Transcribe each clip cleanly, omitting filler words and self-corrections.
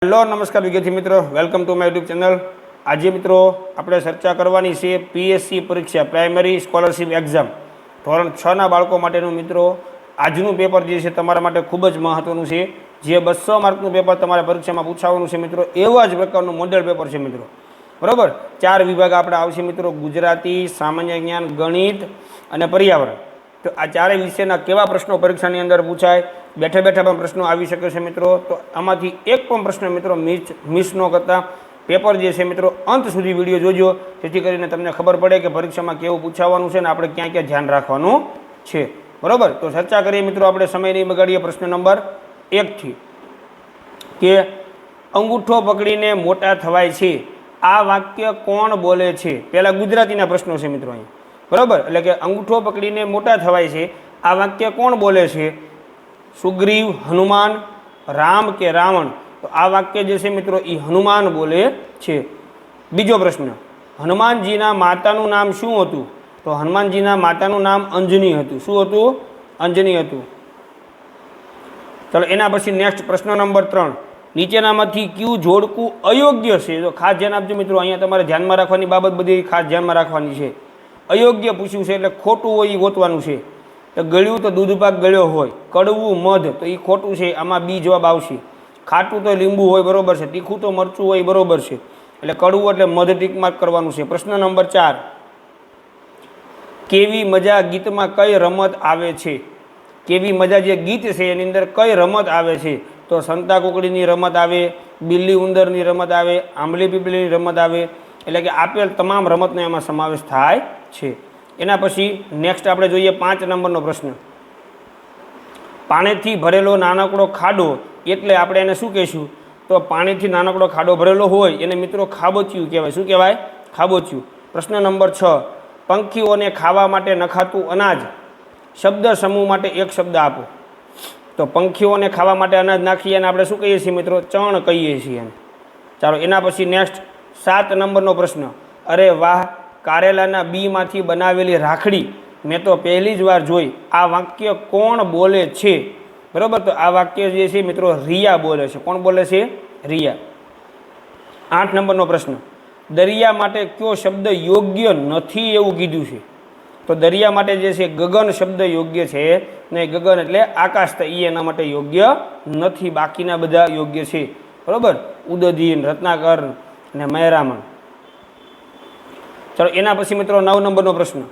Hello नमस्कार विद्यार्थी मित्रों, welcome to my YouTube channel. आज मित्रों આપણે ચર્ચા કરવાની છે પીએસસી પરીક્ષા પ્રાઇમરી સ્કોલરશિપ એક્ઝામ ધોરણ 6 ના બાળકો માટેનું મિત્રો આજનું પેપર જે છે તમારા માટે ખૂબ જ મહત્વનું છે। જે 200 માર્કનું પેપર તમારે પરીક્ષામાં પૂછાવાનું છે મિત્રો, એવા જ પ્રકારનું મોડેલ પેપર છે મિત્રો, બરાબર। 4 વિભાગ આપણે આવશે મિત્રો, ગુજરાતી, સામાન્ય જ્ઞાન, ગણિત અને પર્યાવરણ। તો આ ચારે વિષયના કેવા પ્રશ્નો પરીક્ષાની અંદર પૂછાય, બેઠા બેઠા પણ પ્રશ્નો આવી શકે છે મિત્રો। તો આમાંથી એક પણ પ્રશ્ન મિત્રો મિસ ન કરતા પેપર જે છે મિત્રો અંત સુધી વિડીયો જોજો, જેથી કરીને તમને ખબર પડે કે પરીક્ષામાં કેવું પૂછાવાનું છે અને આપણે ક્યાં ક્યાં ધ્યાન રાખવાનું છે, બરાબર। તો ચર્ચા કરીએ મિત્રો, આપણે સમય નહીં બગાડીએ। પ્રશ્ન નંબર 1 થી કે અંગૂઠો પકડીને મોટા થવાય છે, આ વાક્ય કોણ બોલે છે? પહેલા ગુજરાતીના પ્રશ્નો છે મિત્રો અહીં, બરાબર। એટલે કે અંગૂઠો પકડીને મોટા થવાય છે, આ વાક્ય કોણ બોલે છે? સુગ્રીવ, હનુમાન, રામ કે રાવણ? તો આ વાક્ય જે છે મિત્રો એ હનુમાન બોલે છે। બીજો પ્રશ્ન, હનુમાનજીના માતાનું નામ શું હતું? તો હનુમાનજીના માતાનું નામ અંજની હતું। શું હતું? અંજની હતું। ચાલો એના પછી નેક્સ્ટ પ્રશ્ન નંબર 3, નીચેનામાંથી કયું જોડકું અયોગ્ય છે? તો ખાસ ધ્યાન આપજો મિત્રો, અહીંયા તમારે ધ્યાનમાં રાખવાની બાબત બધી ખાસ ધ્યાનમાં રાખવાની છે। અયોગ્ય પૂછ્યું છે એટલે ખોટું હોય એ ગોતવાનું છે। તો ગળ્યું તો દૂધપાક ગળ્યો હોય, કડવું મધ તો એ ખોટું છે, આમાં બી જવાબ આવશે। ખાટું તો લીંબુ હોય, બરોબર છે। તીખું તો મરચું હોય, બરોબર છે। એટલે કડવું એટલે મધ ટીક માર્ક કરવાનું છે। પ્રશ્ન નંબર 4, કેવી મજા ગીતમાં કઈ રમત આવે છે? કેવી મજા જે ગીત છે એની અંદર કઈ રમત આવે છે? તો સંતા કુકડીની રમત આવે, બિલ્લી ઉંદરની રમત આવે, આંબલી પીપળીની રમત આવે। એટલે કે આપેલ તમામ રમતનો એમાં સમાવેશ થાય છે। એના પછી નેક્સ્ટ આપણે જોઈએ 5 નંબરનો પ્રશ્ન, પાણીથી ભરેલો નાનકડો ખાડો એટલે આપણે એને શું કહીશું? તો પાણીથી નાનકડો ખાડો ભરેલો હોય એને મિત્રો ખાબોચિયું કહેવાય। શું કહેવાય? ખાબોચિયું। પ્રશ્ન નંબર 6, પંખીઓને ખાવા માટે નખાતું અનાજ, શબ્દ સમૂહ માટે એક શબ્દ આપો। તો પંખીઓને ખાવા માટે અનાજ નાખીએ અને આપણે શું કહીએ છીએ મિત્રો? ચણ કહીએ છીએ એને। ચાલો એના પછી નેક્સ્ટ 7 નંબરનો પ્રશ્ન, અરે વાહ, કારેલાના બીમાંથી બનાવેલી રાખડી મેં તો પહેલી જ વાર જોઈ, આ વાક્ય કોણ બોલે છે? બરાબર, તો આ વાક્ય જે છે મિત્રો રિયા બોલે છે। કોણ બોલે છે? રિયા। 8 નંબરનો પ્રશ્ન, દરિયા માટે કયો શબ્દ યોગ્ય નથી એવું કીધું છે? તો દરિયા માટે જે છે ગગન શબ્દ યોગ્ય છે, ને ગગન એટલે આકાશ, તો એ એના માટે યોગ્ય નથી, બાકીના બધા યોગ્ય છે, બરાબર। ઉદધીન, રત્નાકર ને મહેરામણ। ચાલો એના પછી મિત્રો 9 નંબરનો પ્રશ્ન,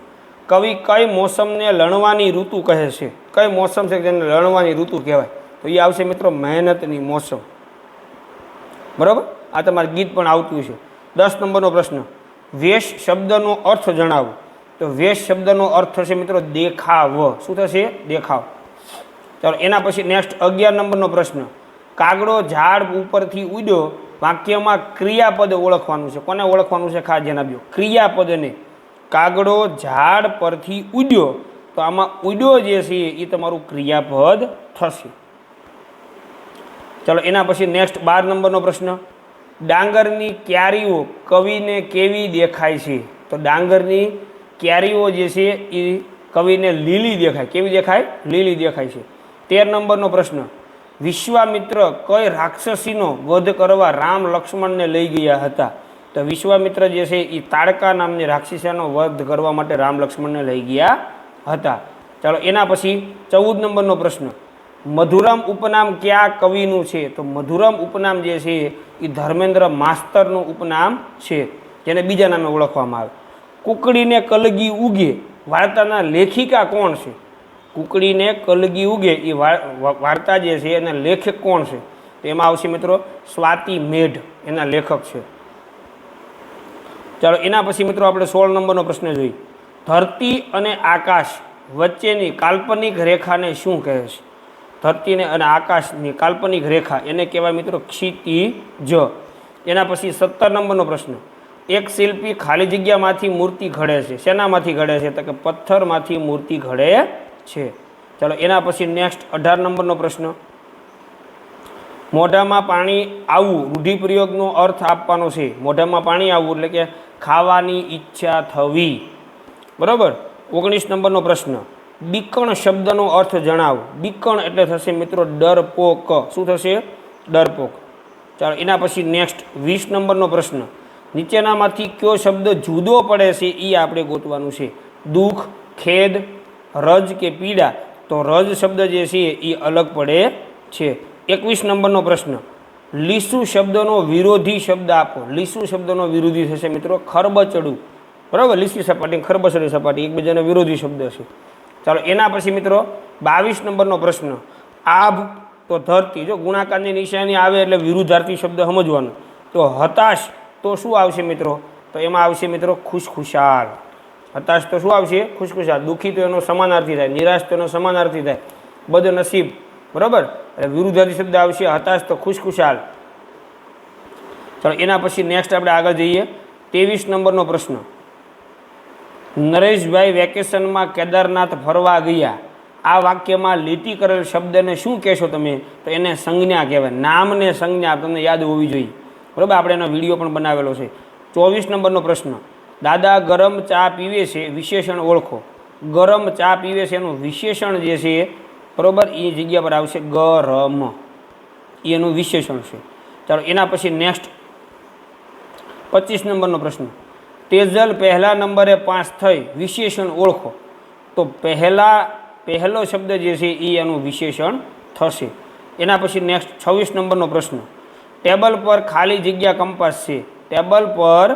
કવિ કઈ મોસમને લણવાની ઋતુ કહે છે? કઈ મોસમ છે જેને લણવાની ઋતુ કહેવાય? તો એ આવશે મિત્રો મહેનતની મોસમ, બરાબર। આ તમારે ગીત પણ આવતું છે। 10 નંબરનો પ્રશ્ન, વેશ શબ્દનો અર્થ જણાવો। તો વેશ શબ્દનો અર્થ થશે મિત્રો દેખાવ। શું થશે? દેખાવ। ચાલો એના પછી નેક્સ્ટ 11 નંબરનો પ્રશ્ન, કાગડો ઝાડ ઉપરથી ઉડ્યો, વાક્યમાં ક્રિયાપદ ઓળખવાનું છે। કોને ઓળખવાનું છે? ખાસ ધ્યાન આપજો, ક્રિયાપદને। કાગડો ઝાડ પરથી ઉડ્યો, તો આમાં ઉડ્યો જે છે એ તમારું ક્રિયાપદ થશે। ચાલો એના પછી નેક્સ્ટ 12 નંબરનો પ્રશ્ન, ડાંગરની ક્યારીઓ કવિને કેવી દેખાય છે? તો ડાંગરની ક્યારીઓ જે છે એ કવિને લીલી દેખાય। કેવી દેખાય? લીલી દેખાય છે। 13 નંબરનો પ્રશ્ન, વિશ્વામિત્ર કઈ રાક્ષસીનો વધ કરવા રામ લક્ષ્મણને લઈ ગયા હતા? તો વિશ્વામિત્ર જે છે એ તાડકા નામની રાક્ષસીનો વધ કરવા માટે રામ લક્ષ્મણને લઈ ગયા હતા। ચાલો એના પછી 14 નંબરનો પ્રશ્ન, મધુરમ ઉપનામ કયા કવિનું છે? તો મધુરમ ઉપનામ જે છે એ ધર્મેન્દ્ર માસ્તરનું ઉપનામ છે, જેને બીજા નામે ઓળખવામાં આવે। કુકડીને કલગી ઉગે વાર્તાના લેખિકા કોણ છે? કુકડીને કલગી ઉગે એ વાર્તા જે છે એના લેખક કોણ છે? તો એમાં આવશે મિત્રો સ્વાતિ મેઢ એના લેખક છે। ચાલો એના પછી મિત્રો આપણે 16 નંબરનો પ્રશ્ન જોઈએ, ધરતી અને આકાશ વચ્ચેની કાલ્પનિક રેખાને શું કહે છે? ધરતીને અને આકાશની કાલ્પનિક રેખા એને કહેવાય મિત્રો ક્ષિતિજ। એના પછી 17 નંબરનો પ્રશ્ન, એક શિલ્પી ખાલી જગ્યામાંથી મૂર્તિ ઘડે છે, શેનામાંથી ઘડે છે? તો કે પથ્થરમાંથી મૂર્તિ ઘડે છે। ચાલો એના પછી નેક્સ્ટ 18 નંબરનો પ્રશ્ન, મોઢામાં પાણી આવવું રૂઢિપ્રયોગનો અર્થ આપવાનો છે। મોઢામાં પાણી આવવું એટલે કે ખાવાની ઈચ્છા થવી, બરાબર। 19 નંબરનો પ્રશ્ન, બીકણ શબ્દનો અર્થ જણાવો। બીકણ એટલે થશે મિત્રો ડરપોક। શું થશે? ડરપોક। ચાલો એના પછી નેક્સ્ટ 20 નંબરનો પ્રશ્ન, નીચેનામાંથી કયો શબ્દ જુદો પડે છે એ આપણે ગોતવાનું છે. દુઃખ, ખેદ, રજ કે પીડા? તો રજ શબ્દ જે છે એ અલગ પડે છે. 21 નંબરનો પ્રશ્ન, લીસુ શબ્દનો વિરોધી શબ્દ આપો. લીસુ શબ્દનો વિરોધી થશે મિત્રો ખરબચડું. બરાબર, લીસી સપાટી ખરબચડી સપાટી એકબીજાના વિરોધી શબ્દ છે. ચાલો એના પછી મિત્રો 22 નંબરનો પ્રશ્ન, આભ તો ધરતી. જો ગુણાકારની નિશાની આવે એટલે વિરુદ્ધાર્થી શબ્દ સમજવાનો. તો હતાશ તો શું આવશે મિત્રો? તો એમાં આવશે મિત્રો ખુશખુશાલ. હતાશ તો શું આવશે? ખુશખુશાલ. દુઃખી તો એનો સમાનાર્થી થાય, નિરાશ તો એનો સમાનાર્થી થાય, બદનસીબ. બરાબર, એટલે વિરુદ્ધાર્થી શબ્દ આવશે હતાશ તો ખુશખુશાલ. ચાલો એના પછી નેક્સ્ટ આપણે આગળ જઈએ. 23 નંબરનો પ્રશ્ન, નરેશભાઈ વેકેશનમાં કેદારનાથ ફરવા ગયા. આ વાક્યમાં લીટી કરેલ શબ્દને શું કહેશો તમે? તો એને સંજ્ઞા કહેવાય. નામને સંજ્ઞા તમને યાદ હોવી જોઈએ. બરાબર, આપણે એનો વિડીયો પણ બનાવેલો છે. 24 નંબરનો પ્રશ્ન, દાદા ગરમ ચા પીવે છે, વિશેષણ ઓળખો. ગરમ ચા પીવે છે એનું વિશેષણ જે છે બરાબર એ જગ્યા પર આવશે ગરમ, એનું વિશેષણ છે. ચાલો એના પછી નેક્સ્ટ 25 નંબરનો પ્રશ્ન, તેજલ પહેલા નંબરે પાસ થઈ, વિશેષણ ઓળખો. તો પહેલો શબ્દ જે છે એ એનું વિશેષણ થશે. એના પછી નેક્સ્ટ 26 નંબરનો પ્રશ્ન, ટેબલ પર ખાલી જગ્યા કંપાસ છે. ટેબલ પર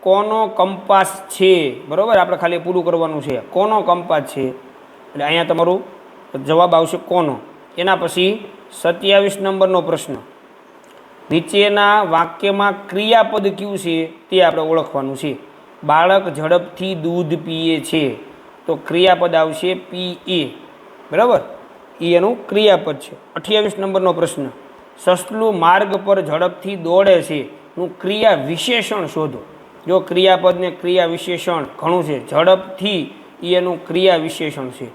કોનો કંપાસ છે? બરાબર, આપણે ખાલી પૂરું કરવાનું છે. કોનો કંપાસ છે એટલે અહીંયા તમારું જવાબ આવશે કોનો. એના પછી 27 નંબરનો પ્રશ્ન, નીચેના વાક્યમાં ક્રિયાપદ કયું છે તે આપણે ઓળખવાનું છે. બાળક ઝડપથી દૂધ પીએ છે. તો ક્રિયાપદ આવશે પીએ. બરાબર, એ એનું ક્રિયાપદ છે. 28 નંબરનો પ્રશ્ન, સસલું માર્ગ પર ઝડપથી દોડે છે નું ક્રિયા વિશેષણ શોધો. જો ક્રિયાપદ ને ક્રિયા વિશેષણ ઘણું છે. ઝડપથી એ એનું ક્રિયા વિશેષણ છે.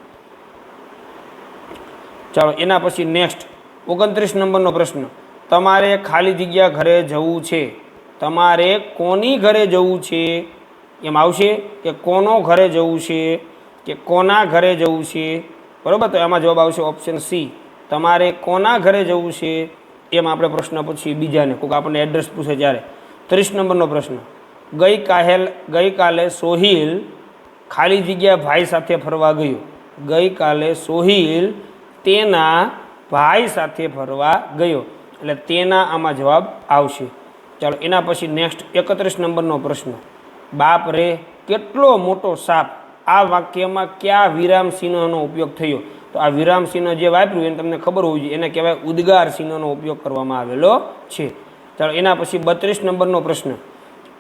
ચાલો એના પછી નેક્સ્ટ 29 નંબરનો પ્રશ્ન, તમારે ખાલી જગ્યા ઘરે જવું છે. તમારે કોની ઘરે જવું છે? એમ આવશે કે કોનો ઘરે જવું છે કે કોના ઘરે જવું છે. બરાબર, તો એમાં જવાબ આવશે ઓપ્શન સી, તમારે કોના ઘરે જવું છે. એમ આપણે પ્રશ્ન પૂછીએ બીજાને, કોઈક આપણને એડ્રેસ પૂછે ત્યારે. 30 નંબરનો પ્રશ્ન, ગઈકાલે સોહિલ ખાલી જગ્યા ભાઈ સાથે ફરવા ગયો. ગઈકાલે સોહિલ તેના ભાઈ સાથે ફરવા ગયો, એટલે તેના આમાં જવાબ આવશે. ચાલો એના પછી નેક્સ્ટ 31 નંબરનો પ્રશ્ન, બાપ રે કેટલો મોટો સાપ. આ વાક્યમાં કયા વિરામ ચિહ્નનો ઉપયોગ થયો? તો આ વિરામ ચિહ્ન જે વાપર્યું એને તમને ખબર હોવી જોઈએ, એને કહેવાય ઉદ્ગાર ચિહ્નનો ઉપયોગ કરવામાં આવેલો છે. ચાલો એના પછી 32 નંબરનો પ્રશ્ન,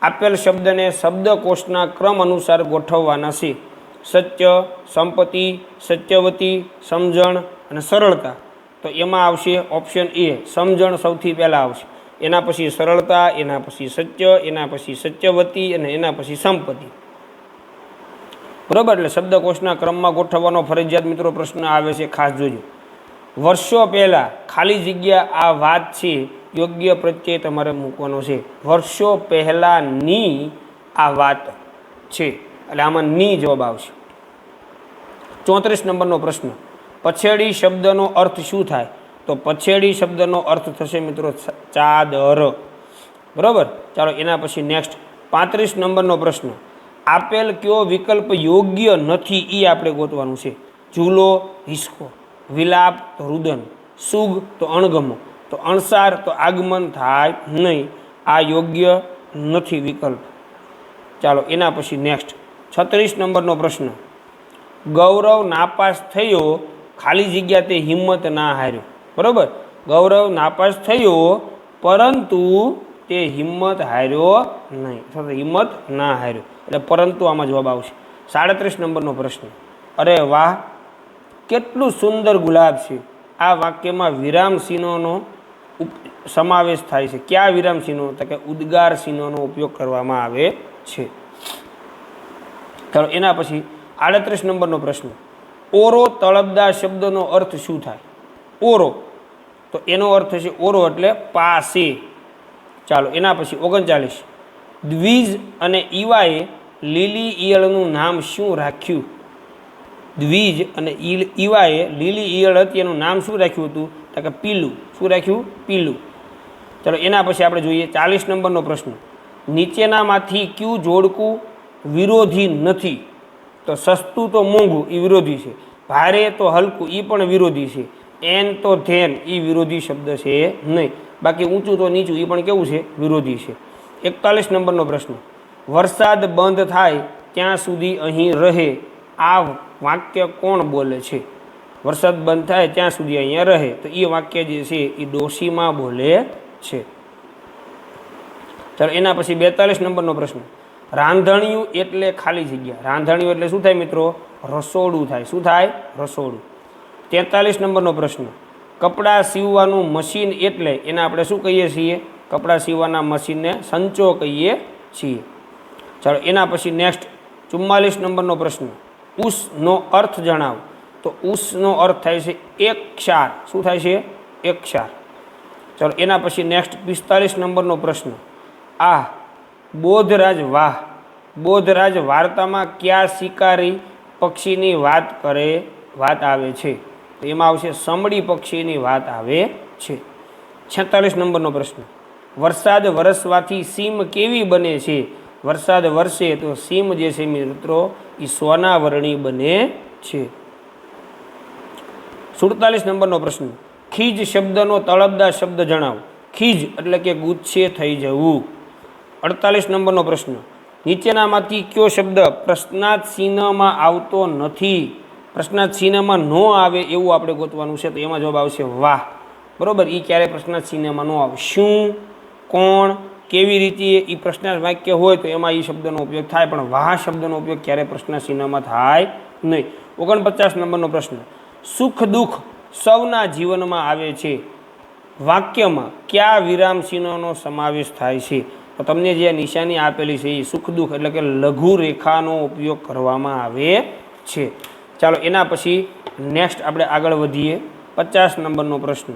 આપેલ શબ્દને શબ્દકોશના ક્રમ અનુસાર ગોઠવવાના છે. સત્ય, સંપત્તિ, સત્યવતી, સમજણ અને સરળતા. તો એમાં આવશે ઓપ્શન એ, સમજણ સૌથી પહેલાં આવશે. એના પછી સરળતા, એના પછી સત્ય, એના પછી સત્યવતી અને એના પછી સંપત્તિ. બરાબર, એટલે શબ્દકોશના ક્રમમાં ગોઠવવાનો ફરજિયાત મિત્રો પ્રશ્ન આવે છે, ખાસ જોજો. વર્ષો પહેલાં ખાલી જગ્યા આ વાત છે, યોગ્ય પ્રત્યય તમારે મૂકવાનો છે. વર્ષો પહેલાંની આ વાત છે, એટલે આમાં ની જવાબ આવશે. 34 નંબરનો પ્રશ્ન, પછેડી શબ્દનો અર્થ શું થાય? તો પછેડી શબ્દનો અર્થ થશે મિત્રો ચાદર. બરાબર, ચાલો એના પછી નેક્સ્ટ 35 નંબરનો પ્રશ્ન, આપેલ કયો વિકલ્પ યોગ્ય નથી એ આપણે ગોતવાનું છે. ઝૂલો, હિસકો, વિલાપ તો રુદન, સુગ તો અણગમો, તો અણસાર તો આગમન થાય નહીં. આ યોગ્ય નથી વિકલ્પ. ચાલો એના પછી નેક્સ્ટ 36 નંબરનો પ્રશ્ન, ગૌરવ નાપાસ થયો, ખાલી જગ્યા તે હિંમત ના હાર્યો. બરાબર, ગૌરવ નાપાસ થયો પરંતુ તે હિંમત હાર્યો નહીં, અથવા હિંમત ના હાર્યો, એટલે પરંતુ આમાં જવાબ આવશે. 37 નંબરનો પ્રશ્ન, અરે વાહ કેટલું સુંદર ગુલાબ છે. આ વાક્યમાં વિરામ ચિહ્નોનો સમાવેશ થાય છે. કયા વિરામ ચિહ્નો? તો કે ઉદ્ગાર ચિહ્નોનો ઉપયોગ કરવામાં આવે છે. ચાલો એના પછી 38 નંબરનો પ્રશ્ન, ઓરો તળપદા શબ્દનો અર્થ શું થાય? ઓરો, તો એનો અર્થ છે ઓરો એટલે પાસે. ચાલો એના પછી 39, દ્વિજ અને ઈવાએ લીલી ઈયળનું નામ શું રાખ્યું? દ્વિજ અને ઈવાએ લીલી ઈયળ હતી એનું નામ શું રાખ્યું હતું? તો કે પીલું. શું રાખ્યું? પીલું. ચલો એના પછી આપણે જોઈએ 40 નંબરનો પ્રશ્ન, નીચેનામાંથી કયું જોડકું વિરોધી નથી? તો સસ્તું તો મોંઘું એ વિરોધી છે, ભારે તો હલકું એ પણ વિરોધી છે, એન તો ધેન એ વિરોધી શબ્દ છે નહીં, બાકી ઊંચું તો નીચું એ પણ કેવું છે? વિરોધી છે. 41 નંબરનો પ્રશ્ન, વરસાદ બંધ થાય ત્યાં સુધી અહીં રહે, આ વાક્ય કોણ બોલે છે? વરસાદ બંધ થાય ત્યાં સુધી અહીંયા રહે, તો એ વાક્ય જે છે એ ડોશીમાં બોલે છે. ચાલો એના પછી 42 નંબરનો પ્રશ્ન, રાંધણિયું એટલે ખાલી જગ્યા. રાંધણિયું એટલે શું થાય મિત્રો? રસોડું થાય. શું થાય? રસોડું. 43 નંબરનો પ્રશ્ન, કપડાં સીવવાનું મશીન એટલે એને આપણે શું કહીએ છીએ? કપડાં સીવવાના મશીનને સંચો કહીએ છીએ. ચાલો એના પછી નેક્સ્ટ 44 નંબરનો પ્રશ્ન, ઉસનો અર્થ જણાવો. તો ઉસનો અર્થ થાય છે એક ક્ષાર. શું થાય છે? એક ક્ષાર. ચાલો એના પછી નેક્સ્ટ 45 નંબરનો પ્રશ્ન, આ બોધરાજ વાહ, બોધરાજ વાર્તામાં કયા શિકારી પક્ષીની વાત આવે છે? તો એમાં આવશે સમડી પક્ષીની વાત આવે છે. 46 નંબરનો પ્રશ્ન, વરસાદ વરસવાથી સીમ કેવી બને છે? વરસાદ વરસે તો સીમ જે છે મિત્રો એ સોનાવરણી બને છે. 47 નંબરનો પ્રશ્ન, ખીજ શબ્દનો તળપદા શબ્દ જણાવો. ખીજ એટલે કે ગુચ્છે થઈ જવું. 48 નંબરનો પ્રશ્ન, નીચેનામાંથી કયો શબ્દ પ્રશ્નાર્થ ચિહ્નમાં આવતો નથી? પ્રશ્નાર્થ ચિહ્નમાં ન આવે એવું આપણે ગોતવાનું છે, તો એમાં જવાબ આવશે વાહ. બરોબર, એ ક્યારે પ્રશ્નાર્થ ચિહ્નમાં ન આવે. શું, કોણ, કેવી રીતે એ પ્રશ્નાર્થ વાક્ય હોય તો એમાં એ શબ્દનો ઉપયોગ થાય, પણ વાહ શબ્દનો ઉપયોગ ક્યારે પ્રશ્નાર્થ ચિહ્નમાં થાય નહીં. 49 નંબરનો પ્રશ્ન, સુખ દુઃખ સૌના જીવનમાં આવે છે, વાક્યમાં કયા વિરામ ચિહ્નોનો સમાવેશ થાય છે? તો તમને જે નિશાની આપેલી છે એ સુખ દુઃખ એટલે કે લઘુ રેખાનો ઉપયોગ કરવામાં આવે છે. ચાલો એના પછી નેક્સ્ટ આપણે આગળ વધીએ. 50 નંબરનો પ્રશ્ન,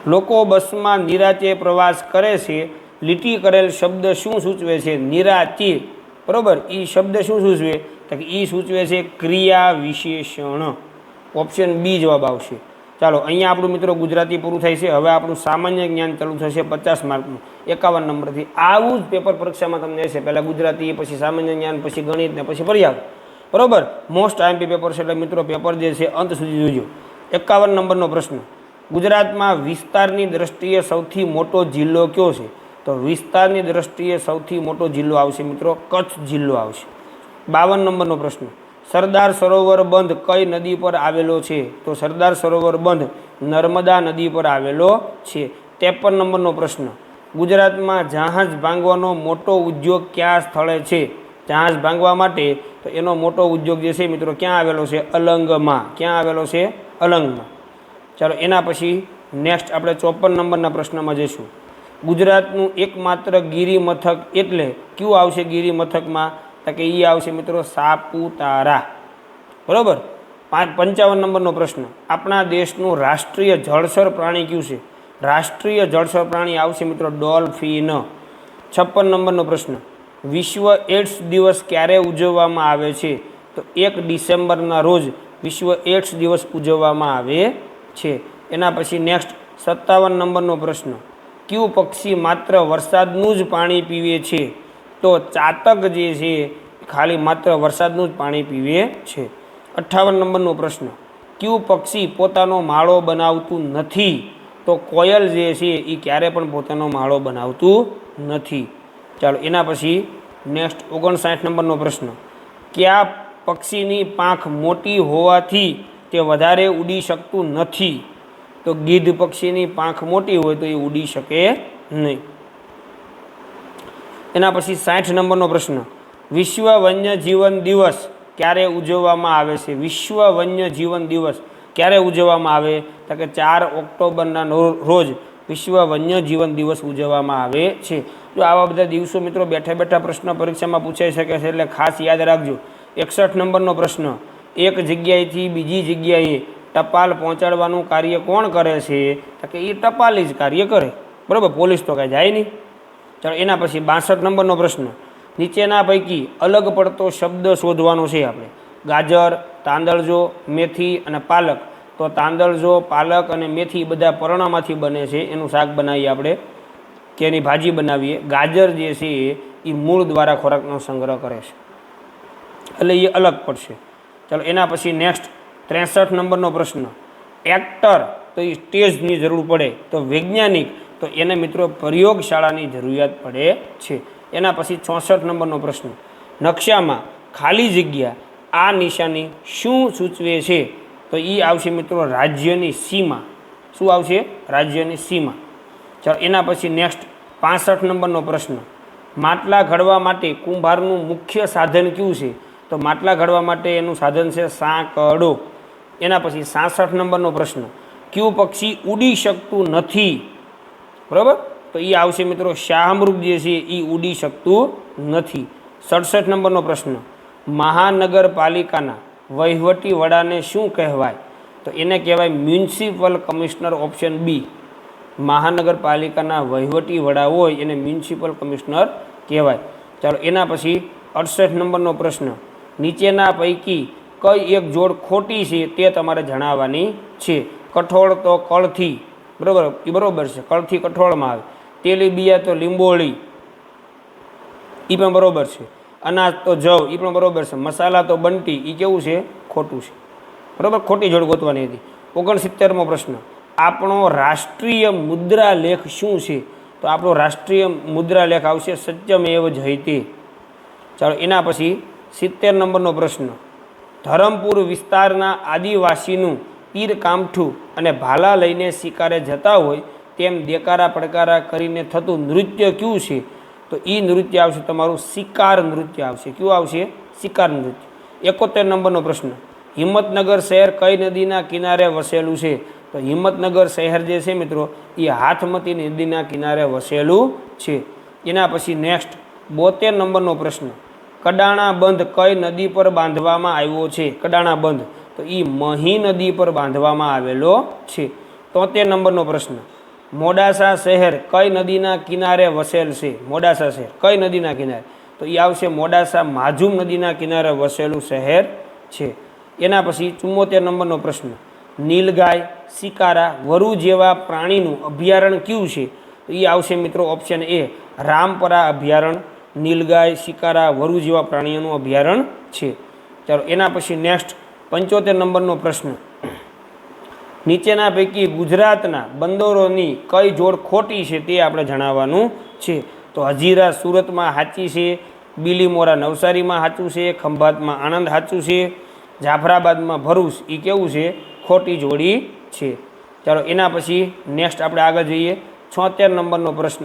લોકો બસમાં નિરાંતે પ્રવાસ કરે છે, લીટી કરેલ શબ્દ શું સૂચવે છે? નિરાંતે. બરોબર, એ શબ્દ શું સૂચવે? તો કે એ સૂચવે છે ક્રિયા વિશેષણ. ઓપ્શન બી જવાબ આવશે. ચાલો અહીંયા આપણું મિત્રો ગુજરાતી પૂરું થાય છે. હવે આપણું સામાન્ય જ્ઞાન ચાલુ થશે 50 માર્કનું 51 નંબરથી. આવું જ પેપર પરીક્ષામાં તમને હશે, પહેલાં ગુજરાતી, પછી સામાન્ય જ્ઞાન, પછી ગણિત ને પછી પર્યાવરણ. બરોબર, મોસ્ટ આઈએમપી પેપર છે, એટલે મિત્રો પેપર જે છે અંત સુધી જોજો. 51 નંબરનો પ્રશ્ન, ગુજરાતમાં વિસ્તારની દ્રષ્ટિએ સૌથી મોટો જિલ્લો કયો છે? તો વિસ્તારની દ્રષ્ટિએ સૌથી મોટો જિલ્લો આવશે મિત્રો કચ્છ જિલ્લો આવશે. 52 નંબરનો પ્રશ્ન, સરદાર સરોવર બંધ કઈ નદી પર આવેલો છે? તો સરદાર સરોવર બંધ નર્મદા નદી પર આવેલો છે. 53 નંબરનો પ્રશ્ન, ગુજરાતમાં જહાજ ભાંગવાનો મોટો ઉદ્યોગ કયા સ્થળે છે? જહાજ ભાંગવા માટે તો એનો મોટો ઉદ્યોગ જે છે મિત્રો ક્યાં આવેલો છે? અલંગમાં. ક્યાં આવેલો છે? અલંગમાં. ચાલો એના પછી નેક્સ્ટ આપણે 54 નંબરના પ્રશ્નમાં જઈશું. ગુજરાતનું એકમાત્ર ગિરિમથક એટલે કયું આવશે ગિરિમથકમાં? તો કે એ આવશે મિત્રો સાપુતારા. બરોબર. 55 નંબરનો પ્રશ્ન, આપણા દેશનું રાષ્ટ્રીય જળચર પ્રાણી કયું છે? રાષ્ટ્રીય જળચર પ્રાણી આવશે મિત્રો ડોલ્ફિન. 56 નંબરનો પ્રશ્ન, વિશ્વ એડ્સ દિવસ ક્યારે ઉજવવામાં આવે છે? તો 1 ડિસેમ્બરના રોજ વિશ્વ એડ્સ દિવસ ઉજવવામાં આવે છે. એના પછી નેક્સ્ટ 57 નંબરનો પ્રશ્ન, કયું પક્ષી માત્ર વરસાદનું જ પાણી પીવે છે? તો ચાતક જે છે ખાલી માત્ર વરસાદનું જ પાણી પીવે છે. 58 નંબરનો પ્રશ્ન, કયું પક્ષી પોતાનો માળો બનાવતું નથી? તો કોયલ જે છે એ ક્યારે પણ પોતાનો માળો બનાવતું નથી. ચાલો એના પછી નેક્સ્ટ 59 નંબરનો પ્રશ્ન, કયા પક્ષીની પાંખ મોટી હોવાથી તે વધારે ઉડી શકતું નથી? તો ગીધ પક્ષીની પાંખ મોટી હોય તો એ ઉડી શકે નહીં. એના પછી 60 નંબરનો પ્રશ્ન, વિશ્વ વન્યજીવન દિવસ ક્યારે ઉજવવામાં આવે છે? વિશ્વ વન્યજીવન દિવસ ક્યારે ઉજવવામાં આવે? તો કે 4 ઓક્ટોબરના રોજ વિશ્વ વન્યજીવન દિવસ ઉજવવામાં આવે છે. જો આવા બધા દિવસો મિત્રો બેઠા બેઠા પ્રશ્ન પરીક્ષામાં પૂછાઈ શકે છે, એટલે ખાસ યાદ રાખજો. 61 નંબરનો પ્રશ્ન, એક જગ્યાએથી બીજી જગ્યાએ ટપાલ પહોંચાડવાનું કાર્ય કોણ કરે છે? તો કે એ ટપાલી જ કાર્ય કરે. બરાબર, પોલીસ તો કાંઈ જાય નહીં. ચાલો એના પછી 62 નંબરનો પ્રશ્ન, નીચેના પૈકી અલગ પડતો શબ્દ શોધવાનો છે આપણે. ગાજર, તાંદળજો, મેથી અને પાલક તો તાંદળજો, પાલક અને મેથી બધા પર્ણમાંથી બને છે, એનું શાક બનાવીએ આપણે કે એની ભાજી બનાવીએ. ગાજર જે છે એ મૂળ દ્વારા ખોરાકનો સંગ્રહ કરે છે, એટલે એ અલગ પડશે. ચાલો એના પછી નેક્સ્ટ 63 નંબરનો પ્રશ્ન. એક્ટર તો એ સ્ટેજની જરૂર પડે, તો વૈજ્ઞાનિક તો એને મિત્રો પ્રયોગશાળાની જરૂરિયાત પડે છે. એના પછી 64 નંબરનો પ્રશ્ન. નકશામાં ખાલી જગ્યા આ નિશાની શું સૂચવે છે? તો એ આવશે મિત્રો રાજ્યની સીમા. શું આવશે? રાજ્યની સીમા. ચાલો એના પછી નેક્સ્ટ 65 નંબરનો પ્રશ્ન. માટલા ઘડવા માટે કુંભારનું મુખ્ય સાધન કયું છે? તો માટલા ઘડવા માટે એનું સાધન છે સાંકળો. એના પછી 66 નંબરનો પ્રશ્ન. કયું પક્ષી ઉડી શકતું નથી? બરાબર, તો એ આવશે મિત્રો શાહમૃગ જે છે એ ઉડી શકતું નથી. 67 નંબરનો પ્રશ્ન. મહાનગરપાલિકાના વહીવટી વડાને શું કહેવાય? તો એને કહેવાય મ્યુનિસિપલ કમિશનર, ઓપ્શન બી. મહાનગરપાલિકાના વહીવટી વડા હોય એને મ્યુનિસિપલ કમિશનર કહેવાય. ચાલો એના પછી 68 નંબરનો પ્રશ્ન. નીચેના પૈકી કઈ એક જોડ ખોટી છે તે તમારે જણાવવાની છે? કઠોળ તો કળથી, બરાબર, એ બરાબર છે, કળથી કઠોળમાં આવે. તેલીબિયા તો લીંબોળી, એ પણ બરાબર છે. અનાજ તો જવ, એ પણ બરાબર છે. મસાલા તો બંટી, એ કેવું છે? ખોટું છે, બરાબર, ખોટી જોડ ગોતવાની હતી. 69મો પ્રશ્ન. આપણો રાષ્ટ્રીય મુદ્રા લેખ શું છે? તો આપણો રાષ્ટ્રીય મુદ્રા લેખ આવશે સત્યમેવ જયતે. ચાલો એના પછી 70 નંબરનો પ્રશ્ન. ધરમપુર વિસ્તારના આદિવાસીનું તીર કામઠું અને ભાલા લઈને શિકારે જતા હોય તેમ દેકારા પડકારા કરીને થતું નૃત્ય કયું છે? તો એ નૃત્ય આવશે તમારું શિકાર નૃત્ય આવશે. કયું આવશે? શિકાર નૃત્ય. 71 નંબરનો પ્રશ્ન. હિંમતનગર શહેર કઈ નદીના કિનારે વસેલું છે? તો હિંમતનગર શહેર જે છે મિત્રો એ હાથમતી નદીના કિનારે વસેલું છે. એના પછી નેક્સ્ટ 72 નંબરનો પ્રશ્ન. કડાણા બંધ કઈ નદી પર બાંધવામાં આવ્યો છે? કડાણા બંધ તો એ મહી નદી પર બાંધવામાં આવેલો છે. 73 નંબરનો પ્રશ્ન. મોડાસા શહેર કઈ નદીના કિનારે વસેલ છે? મોડાસા શહેર કઈ નદીના કિનારે? તો એ આવશે મોડાસા માઝુમ નદીના કિનારે વસેલું શહેર છે. એના પછી 74 નંબરનો પ્રશ્ન. નીલગાય, શિકારા, વરુ જેવા પ્રાણીનું અભયારણ્ય કયું છે? તો એ આવશે મિત્રો ઓપ્શન એ રામપરા અભયારણ્ય. નીલગાય, શિકારા, વરુ જેવા પ્રાણીઓનું અભયારણ્ય છે. ચાલો એના પછી નેક્સ્ટ 75 નંબરનો પ્રશ્ન. નીચેના પૈકી ગુજરાતના બંદરોની કઈ જોડ ખોટી છે તે આપણે જણાવવાનું છે? તો હજીરા સુરતમાં સાચી છે, બીલીમોરા નવસારીમાં સાચું છે, ખંભાતમાં આણંદ સાચું છે, જાફરાબાદમાં ભરૂચ એ કેવું છે? ખોટી જોડી છે. ચાલો એના પછી નેક્સ્ટ આપણે આગળ જઈએ. 76 નંબરનો પ્રશ્ન.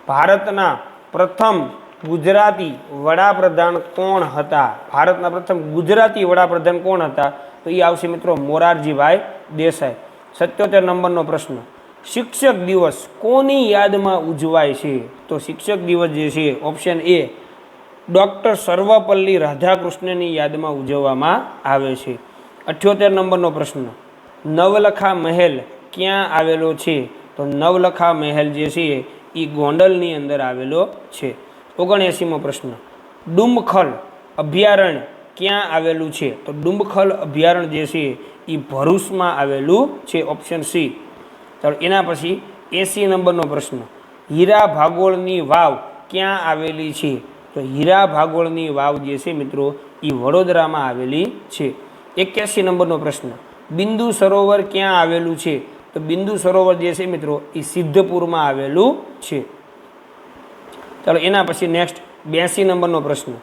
ભારતના પ્રથમ ગુજરાતી વડાપ્રધાન કોણ હતા? ભારતના પ્રથમ ગુજરાતી વડાપ્રધાન કોણ હતા? તો એ આવશે મિત્રો મોરારજીભાઈ દેસાઈ. 77 નંબરનો પ્રશ્ન. શિક્ષક દિવસ કોની યાદમાં ઉજવાય છે? તો શિક્ષક દિવસ જે છે ઓપ્શન એ ડૉક્ટર સર્વપલ્લી રાધાકૃષ્ણની યાદમાં ઉજવવામાં આવે છે. 78 નંબરનો પ્રશ્ન. નવલખા મહેલ ક્યાં આવેલો છે? તો નવલખા મહેલ જે છે એ ગોંડલની અંદર આવેલો છે. 79મો પ્રશ્ન. ડુમખલ અભયારણ્ય ક્યાં આવેલું છે? તો ડુમખલ અભયારણ્ય જે છે એ ભરૂચમાં આવેલું છે, ઓપ્શન સી. ચાલો એના પછી 80 નંબરનો પ્રશ્ન. હીરા ભાગોળની વાવ ક્યાં આવેલી છે? તો હીરા ભાગોળની વાવ જે છે મિત્રો એ વડોદરામાં આવેલી છે. 81 નંબરનો પ્રશ્ન. બિંદુ સરોવર ક્યાં આવેલું છે? તો બિંદુ સરોવર જે છે મિત્રો એ સિદ્ધપુરમાં આવેલું છે. ચાલો એના પછી નેક્સ્ટ 82 નંબરનો પ્રશ્ન.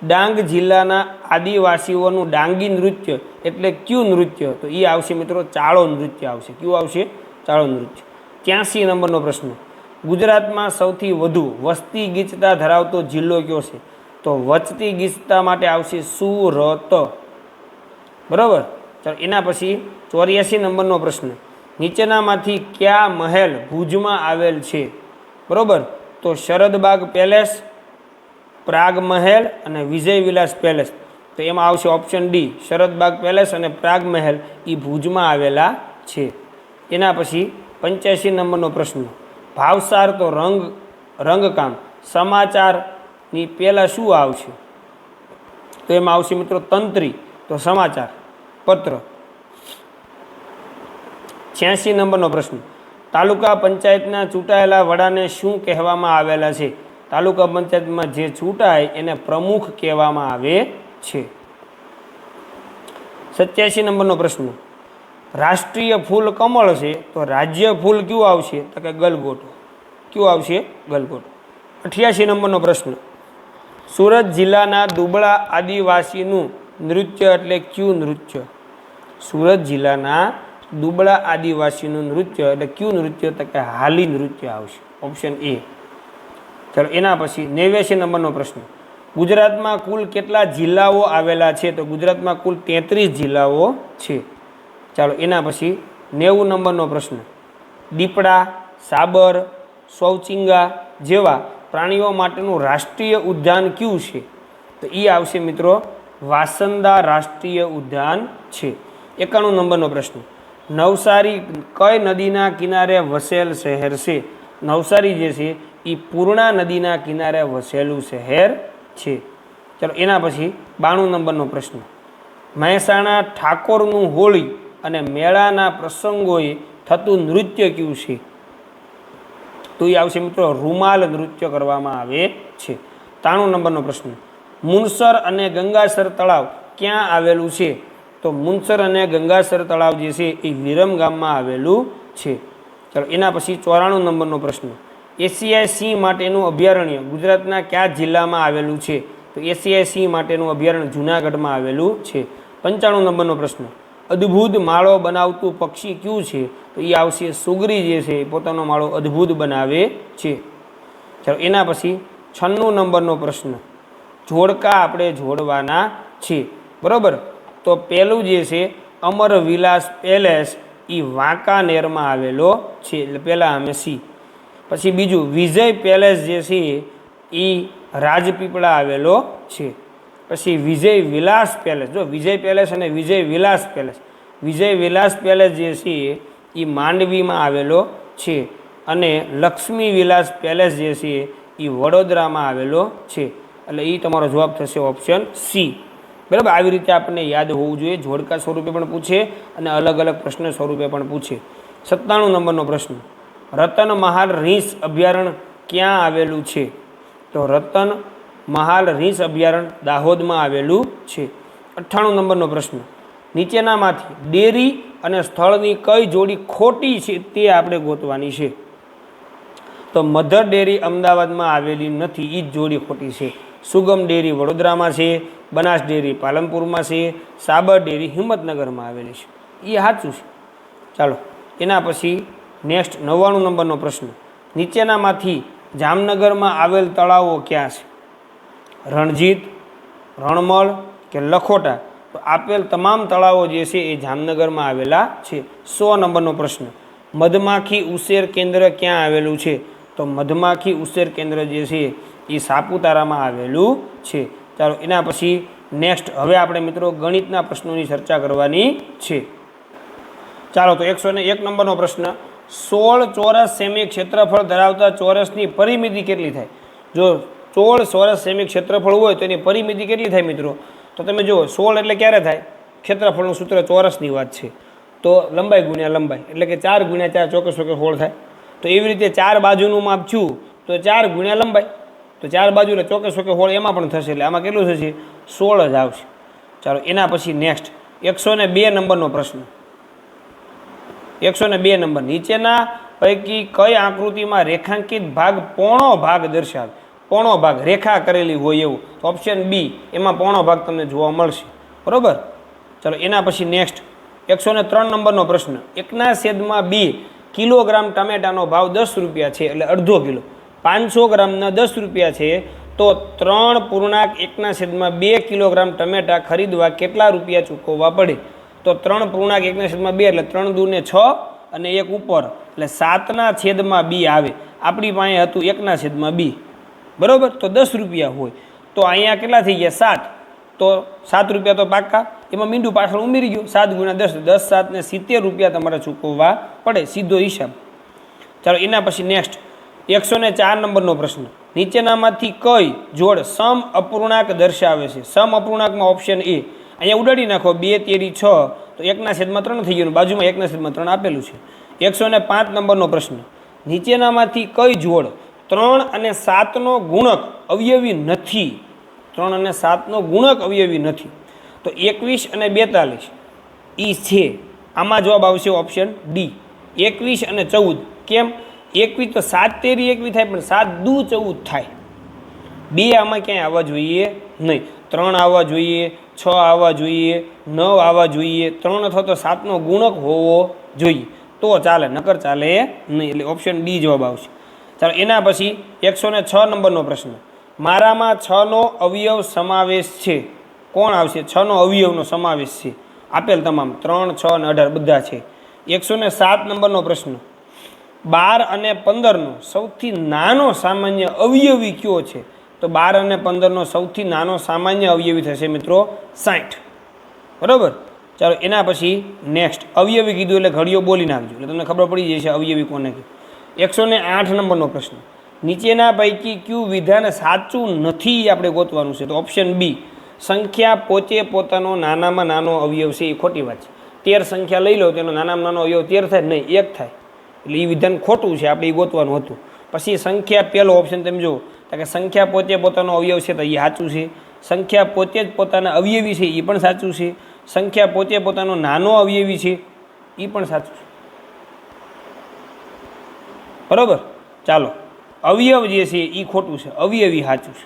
ડાંગ જિલ્લાના આદિવાસીઓનું ડાંગી નૃત્ય એટલે કયું નૃત્ય? તો એ આવશે મિત્રો ચાળો નૃત્ય આવશે. કયું આવશે? ચાળો નૃત્ય. 83 નંબરનો પ્રશ્ન. ગુજરાતમાં સૌથી વધુ વસ્તી ગીચતા ધરાવતો જિલ્લો કયો છે? તો વચતી ગીચતા માટે આવશે સુરત. બરાબર. ચાલો એના પછી 84 નંબરનો પ્રશ્ન. નીચેનામાંથી કયા મહેલ ભુજમાં આવેલ છે? બરાબર, તો શરદબાગ પેલેસ, પ્રાગ મહેલ અને વિજય વિલાસ પેલેસ. તો એમાં આવશે ઓપ્શન ડી શરદબાગ પેલેસ અને પ્રાગ મહેલ એ ભુજમાં આવેલા છે. એના પછી 85 નંબરનો પ્રશ્ન. ભાવસાર તો રંગકામ, સમાચારની પહેલાં શું આવશે? તો એમાં આવશે મિત્રો તંત્રી, તો સમાચાર પત્ર. 86 નંબરનો પ્રશ્ન, તાલુકા પંચાયતના ચૂંટાયેલા વડાને શું કહેવામાં આવેલા છે? તાલુકા પંચાયતમાં જે ચૂંટાય એને પ્રમુખ કહેવામાં આવે છે. 87 નંબરનો પ્રશ્ન, રાષ્ટ્રીય ફૂલ કમળ છે તો રાજ્ય ફૂલ કયું આવશે? તો કે ગલગોટો. કયું આવશે? ગલગોટો. 88 નંબરનો પ્રશ્ન, સુરત જિલ્લાના દુબળા આદિવાસીનું નૃત્ય એટલે કયું નૃત્ય? સુરત જિલ્લાના દુબળા આદિવાસીનું નૃત્ય એટલે કયું નૃત્ય? તો કે હાલી નૃત્ય આવશે. Option A. ચાલો એના પછી 89 નંબરનો પ્રશ્ન, ગુજરાતમાં કુલ કેટલા જિલ્લાઓ આવેલા છે? તો ગુજરાતમાં કુલ 33 જિલ્લાઓ છે. ચાલો એના પછી 90 નંબરનો પ્રશ્ન, દીપડા, સાબર, સૌચિંગા જેવા પ્રાણીઓ માટેનું રાષ્ટ્રીય ઉદ્યાન કયું છે? તો એ આવશે મિત્રો વાસંદા રાષ્ટ્રીય ઉદ્યાન છે. 91 નંબરનો પ્રશ્ન, નવસારી કઈ નદીના કિનારે વસેલ શહેર છે? નવસારી જે છે એ પૂર્ણા નદીના કિનારે વસેલું શહેર છે. ચાલો એના પછી 92 નંબરનો પ્રશ્ન, મહેસાણા ઠાકોરનું હોળી અને મેળાના પ્રસંગોએ થતું નૃત્ય કયું છે? તો એ આવશે મિત્રો રૂમાલ નૃત્ય કરવામાં આવે છે. 93 નંબરનો પ્રશ્ન, મુનસર અને ગંગાસર તળાવ ક્યાં આવેલું છે? તો મુનસર અને ગંગાસર તળાવ જે છે એ વિરમ ગામમાં આવેલું છે. ચાલો એના પછી 94 નંબરનો પ્રશ્ન, એશિયાઈ સિંહ માટેનું અભયારણ્ય ગુજરાતના કયા જિલ્લામાં આવેલું છે? તો એશિયાઈ સિંહ માટેનું અભયારણ્ય જૂનાગઢમાં આવેલું છે. 95 નંબરનો પ્રશ્ન, અદ્ભુત માળો બનાવતું પક્ષી કયું છે? તો એ આવશે સુગરી જે છે એ પોતાનો માળો અદ્ભુત બનાવે છે. ચાલો એના પછી 96 નંબરનો પ્રશ્ન, જોડકા આપણે જોડવાના છે. બરાબર. તો પહેલું જે છે અમર વિલાસ પેલેસ એ વાંકાનેરમાં આવેલો છે, એટલે પહેલાં અમે સી. પછી બીજું વિજય પેલેસ જે છે એ રાજપીપળા આવેલો છે. પછી વિજય વિલાસ પેલેસ, જો વિજય પેલેસ અને વિજય વિલાસ પેલેસ, વિજય વિલાસ પેલેસ જે છે એ માંડવીમાં આવેલો છે અને લક્ષ્મી વિલાસ પેલેસ જે છે એ વડોદરામાં આવેલો છે. એટલે એ તમારો જવાબ થશે ઓપ્શન સી. બરાબર. આવી રીતે આપણને યાદ હોવું જોઈએ. જોડકા સ્વરૂપે પણ પૂછે અને અલગ અલગ પ્રશ્ન સ્વરૂપે પણ પૂછે. 97 નંબરનો પ્રશ્ન, રતન મહાલ રીંછ અભયારણ્ય ક્યાં આવેલું છે? તો રતન મહાલ રીંછ અભયારણ્ય દાહોદમાં આવેલું છે. 98 નંબરનો પ્રશ્ન, નીચેનામાંથી ડેરી અને સ્થળની કઈ જોડી ખોટી છે તે આપણે ગોતવાની છે? તો મધર ડેરી અમદાવાદમાં આવેલી નથી, એ જ જોડી ખોટી છે. સુગમ ડેરી વડોદરામાં છે, બનાસ ડેરી પાલનપુરમાં છે, સાબર ડેરી હિંમતનગરમાં આવેલી છે. એ સાચું છે. ચાલો એના પછી નેક્સ્ટ 99 નંબરનો પ્રશ્ન, નીચેનામાંથી જામનગરમાં આવેલ તળાવો ક્યાં છે? રણજીત, રણમળ કે લખોટા? તો આપેલ તમામ તળાવો જે છે એ જામનગરમાં આવેલા છે. 100 નંબરનો પ્રશ્ન, મધમાખી ઉછેર કેન્દ્ર ક્યાં આવેલું છે? તો મધમાખી ઉછેર કેન્દ્ર જે છે એ સાપુતારામાં આવેલું છે. ચાલો એના પછી નેક્સ્ટ હવે આપણે મિત્રો ગણિતના પ્રશ્નોની ચર્ચા કરવાની છે. ચાલો તો 101 નંબરનો પ્રશ્ન, 16 ચોરસ સેમી ક્ષેત્રફળ ધરાવતા ચોરસની પરિમિતિ કેટલી થાય? જો 16 ચોરસ સેમી ક્ષેત્રફળ હોય તો એની પરિમિતિ કેટલી થાય મિત્રો? તો તમે જુઓ 16 એટલે ક્યારે થાય? ક્ષેત્રફળનું સૂત્ર ચોરસની વાત છે તો લંબાઈ ગુણ્યા લંબાઈ એટલે કે 4 ગુણ્યા 4 ચોક્કસ 16 થાય. તો એવી રીતે 4 બાજુનું માપ છું તો 4 ગુણ્યા લંબાઈ, તો 4 બાજુ એટલે ચોક્કસ 16 એમાં પણ થશે, એટલે આમાં કેટલું થશે? 16 જ આવશે. ચાલો એના પછી નેક્સ્ટ 102 નંબરનો પ્રશ્ન, 102 નંબર, નીચેના પૈકી કઈ આકૃતિમાં રેખાંકિત ભાગ પોણો ભાગ દર્શાવે? પોણો ભાગ રેખા કરેલી હોય એવું. તો ઓપ્શન બી, એમાં પોણો ભાગ તમને જોવા મળશે. બરાબર. ચાલો એના પછી નેક્સ્ટ 103 નંબરનો પ્રશ્ન, 1/2 કિલોગ્રામ ટમેટાનો ભાવ 10 રૂપિયા છે એટલે અડધો કિલો. 500 ગ્રામના 10 રૂપિયા છે તો 3.1/2 કિલોગ્રામ ટમેટા ખરીદવા કેટલા રૂપિયા ચૂકવવા પડે? તો 3.1/2 એટલે 3 દૂને 6 અને 1 ઉપર એટલે 7/2 આવે. આપણી પાસે હતું 1/2. બરાબર. તો 10 રૂપિયા હોય તો અહીંયા કેટલા થઈ ગયા? 7. તો 7 રૂપિયા તો પાક્કા, એમાં મીંડું પાછળ ઉમેરી ગયું. 7 ગુણ્યા 10, 10 7 ને 70 રૂપિયા તમારે ચૂકવવા પડે, સીધો હિસાબ. ચાલો એના પછી નેક્સ્ટ 104 નંબરનો પ્રશ્ન, નીચેનામાંથી કઈ જોડ સમ અપૂર્ણાંક દર્શાવે છે? સમ અપૂર્ણાંકમાં ઓપ્શન એ, અહીંયા ઉડાડી નાખો 2 તેરી 6 તો 1/3 થઈ ગયું, બાજુમાં 1/3 આપેલું છે. 105 નંબરનો પ્રશ્ન, નીચેનામાંથી કઈ જોડ 3 અને 7નો ગુણક અવયવી નથી? 3 અને 7નો ગુણક અવયવી નથી. તો 21 અને 42 એ છે. આમાં જવાબ આવશે ઓપ્શન ડી, 21 અને 14. કેમ? 21 તો 7 તેરી 21 થાય, પણ 7 દુ 14 થાય. 2 આમાં ક્યાંય આવવા જોઈએ નહીં. 3 આવવા જોઈએ, 6 આવવા જોઈએ, 9 આવવા જોઈએ. 3 અથવા તો 7નો ગુણક હોવો જોઈએ તો ચાલે, નકર ચાલે નહીં. એટલે ઓપ્શન ડી જવાબ આવશે. ચાલો, એના પછી 106 નંબરનો પ્રશ્ન, મારામાં 6નો અવયવ સમાવેશ છે. કોણ આવશે? 6નો અવયવનો સમાવેશ છે. આપેલ તમામ 3, 6 અને 18 બધા છે. 107 નંબરનો પ્રશ્ન, 12 અને 15નો સૌથી નાનો સામાન્ય અવયવી કયો છે? તો 12 અને 15નો સૌથી નાનો સામાન્ય અવયવી થશે મિત્રો 60. બરાબર. ચાલો, એના પછી નેક્સ્ટ અવયવી કીધું એટલે ઘડીઓ બોલી નાખજો, એટલે તમને ખબર પડી જશે અવયવી કોને કીધું. 108 નંબરનો પ્રશ્ન, નીચેના પૈકી કયું વિધાન સાચું નથી? આપણે ગોતવાનું છે. તો ઓપ્શન બી, સંખ્યા પોતે પોતાનો નાનામાં નાનો અવયવ છે, એ ખોટી વાત છે. 13 સંખ્યા લઈ લો તો એનો નાનામાં નાનો અવયવ 13 થાય નહીં, 1 થાય. એટલે એ વિધાન ખોટું છે, આપણે એ ગોતવાનું હતું. પછી સંખ્યા, પહેલો ઓપ્શન તમે જુઓ કે સંખ્યા પોતે પોતાનો અવયવ છે, તો એ સાચું છે. સંખ્યા પોતે જ પોતાના અવયવી છે, એ પણ સાચું છે. સંખ્યા પોતે પોતાનો નાનો અવયવી છે, એ પણ સાચું છે. બરાબર. ચાલો, અવયવ જે છે એ ખોટું છે, અવયવી સાચું છે.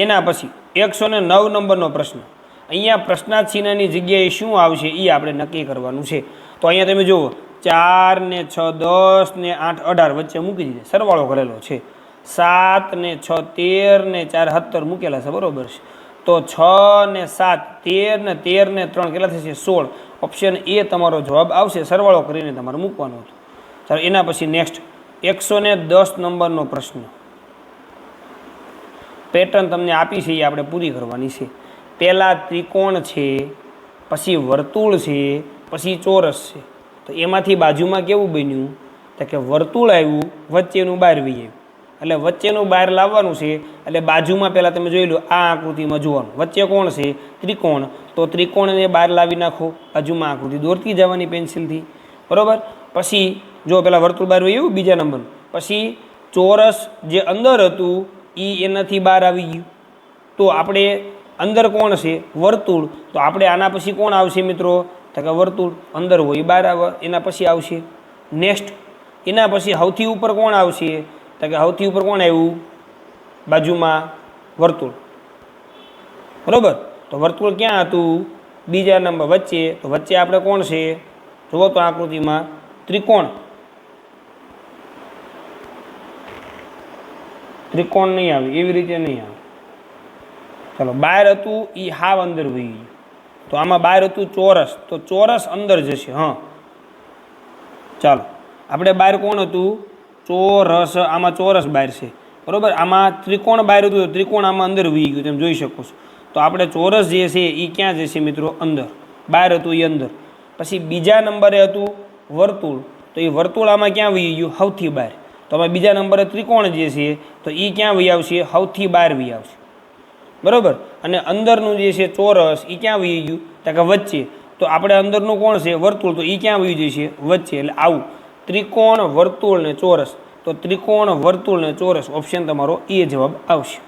એના પછી 109 નંબરનો પ્રશ્ન, અહીંયા પ્રશ્નાર્થ ચિહ્નની જગ્યાએ શું આવશે એ આપણે નક્કી કરવાનું છે. તો અહીંયા તમે જુઓ 4 ને 6 10 ને 8 18 વચ્ચે મૂકી દીધે, સરવાળો કરેલો છે. 7 ને 6 13 ને 4 17 મૂકેલા છે. બરાબર છે. તો 6 ને 7 13 ને 13 ને 3 કેટલા થશે? 16. ઓપ્શન એ તમારો જવાબ આવશે. સરવાળો કરીને તમારે મૂકવાનો હતો. ચાલો, એના પછી નેક્સ્ટ 110 નંબરનો પ્રશ્ન, પેટર્ન તમને આપી છે, એ આપણે પૂરી કરવાની છે. પહેલાં ત્રિકોણ છે, પછી વર્તુળ છે, પછી ચોરસ છે. તો એમાંથી બાજુમાં કેવું બન્યું? તો કે વર્તુળ આવ્યું, વચ્ચેનું બહાર વી આવ્યું. એટલે વચ્ચેનું બહાર લાવવાનું છે. એટલે બાજુમાં પહેલાં તમે જોઈ લો, આ આકૃતિમાં જોવાનું, વચ્ચે કોણ છે? ત્રિકોણ. તો ત્રિકોણને બહાર લાવી નાખો, બાજુમાં આકૃતિ દોરતી જવાની પેન્સિલથી. બરાબર. પછી જો પહેલાં વર્તુળ બહાર આવ્યું, બીજા નંબરનું. પછી ચોરસ જે અંદર હતું એ એનાથી બહાર આવી ગયું. તો આપણે અંદર કોણ છે? વર્તુળ. તો આપણે આના પછી કોણ આવશે મિત્રો? તો કે વર્તુળ અંદર હોય બહાર આવે, એના પછી આવશે. નેક્સ્ટ એના પછી સૌથી ઉપર કોણ આવશે? તો કે સૌથી ઉપર કોણ આવ્યું? બાજુમાં વર્તુળ. બરાબર. તો વર્તુળ ક્યાં હતું? બીજા નંબર વચ્ચે. તો વચ્ચે આપણે કોણ છે? જુઓ તો આકૃતિમાં ત્રિકોણ. ત્રિકોણ નહીં આવે, એવી રીતે નહીં આવે. ચાલો, બહાર હતું એ હાવ અંદર વહી ગયું. તો આમાં બહાર હતું ચોરસ, તો ચોરસ અંદર જશે. હા, ચાલો, આપણે બહાર કોણ હતું? ચોરસ. આમાં ચોરસ બહાર છે. બરાબર. આમાં ત્રિકોણ બહાર હતું, તો ત્રિકોણ આમાં અંદર વહી ગયું, તમે જોઈ શકો છો. તો આપણે ચોરસ જે છે એ ક્યાં જશે મિત્રો? અંદર. બહાર હતું એ અંદર. પછી બીજા નંબરે હતું વર્તુળ, તો એ વર્તુળ આમાં ક્યાં વહી ગયું? સૌથી બહાર. તો આમાં બીજા નંબરે ત્રિકોણ જે છે તો એ ક્યાં વહી આવશે? સૌથી બહાર વહી આવશે. બરાબર. અને અંદરનું જે છે ચોરસ એ ક્યાં વહી ગયું? તો કે વચ્ચે. તો આપણે અંદરનું કોણ છે? વર્તુળ. તો એ ક્યાં વહી જશે? વચ્ચે. એટલે આવું ત્રિકોણ, વર્તુળ ને ચોરસ. તો ત્રિકોણ, વર્તુળ ને ચોરસ, ઓપ્શન તમારો એ જવાબ આવશે.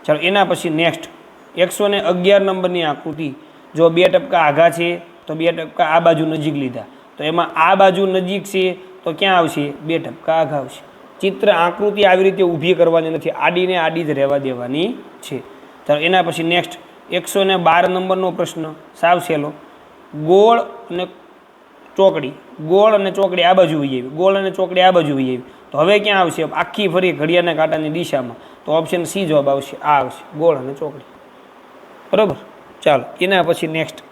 ચાલો, એના પછી નેક્સ્ટ 111 નંબરની આકૃતિ. જો 2 ટપકા આઘા છે તો 2 ટપકા આ બાજુ નજીક લીધા, તો એમાં આ બાજુ નજીક છે તો ક્યાં આવશે? 2 ટપકા આઘા આવશે. ચિત્ર, આકૃતિ આવી રીતે ઊભી કરવાની નથી, આડીને આડી જ રહેવા દેવાની છે. ચાલો, એના પછી નેક્સ્ટ 112 નંબરનો પ્રશ્ન, સાવ સહેલો. ગોળ અને ચોકડી, ગોળ અને ચોકડી આ બાજુ વહી આવી, ગોળ અને ચોકડી આ બાજુ વહી આવી. તો હવે ક્યાં આવશે? આખી ફરી ઘડિયાળના કાંટાની દિશામાં. તો ઓપ્શન સી જવાબ આવશે. આ આવશે, ગોળ અને ચોકડી. બરાબર. ચાલો, એના પછી નેક્સ્ટ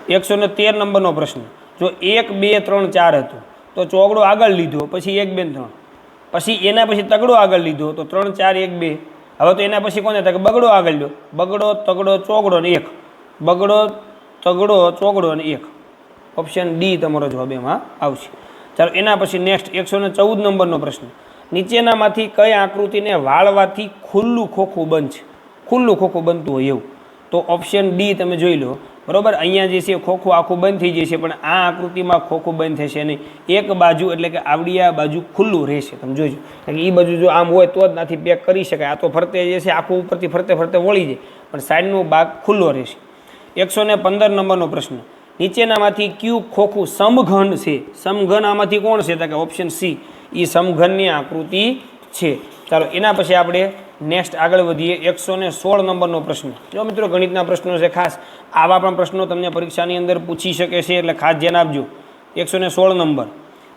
113 નંબરનો પ્રશ્ન. જો 1 2 3 4 હતું તો ચોગડો આગળ લીધો, પછી 1 2 3, પછી એના પછી તગડો આગળ લીધો, તો 3 4 1 2. હવે તો એના પછી કોને થાય કે બગડો આગળ લ્યો? બગડો, તગડો, ચોગડો ને 1. બગડો, તગડો, ચોગડો અને 1. ઓપ્શન ડી તમારો જવાબ એમાં આવશે. ચાલો, એના પછી નેક્સ્ટ 114 નંબરનો પ્રશ્ન. નીચેનામાંથી કઈ આકૃતિને વાળવાથી ખુલ્લું ખોખું બનશે? ખુલ્લું ખોખું બનતું હોય એવું. તો ઓપ્શન ડી તમે જોઈ લો, બરાબર. અહીંયા જે છે ખોખું આખું બંધ થઈ જશે, પણ આ આકૃતિમાં ખોખું બંધ થશે નહીં. એક બાજુ એટલે કે આવડી આ બાજુ ખુલ્લું રહેશે, તમે જોઈજો. કારણ કે એ બાજુ જો આમ હોય તો જ નાથી પેક કરી શકાય. આ તો ફરતે જે છે આખું ઉપરથી ફરતે ફરતે વળી જાય, પણ સાઈડનો ભાગ ખુલ્લો રહેશે. 115 નંબરનો પ્રશ્ન, નીચેનામાંથી કયું ખોખું સમઘન છે? સમઘન આમાંથી કોણ છે? તો કે ઓપ્શન સી, એ સમઘનની આકૃતિ છે. ચાલો એના પછી આપણે નેક્સ્ટ આગળ વધીએ. 116 નંબરનો પ્રશ્ન. જો મિત્રો ગણિતના પ્રશ્નો છે, ખાસ આવા પણ પ્રશ્નો તમને પરીક્ષાની અંદર પૂછી શકે છે, એટલે ખાસ ધ્યાન આપજો. 116 નંબર,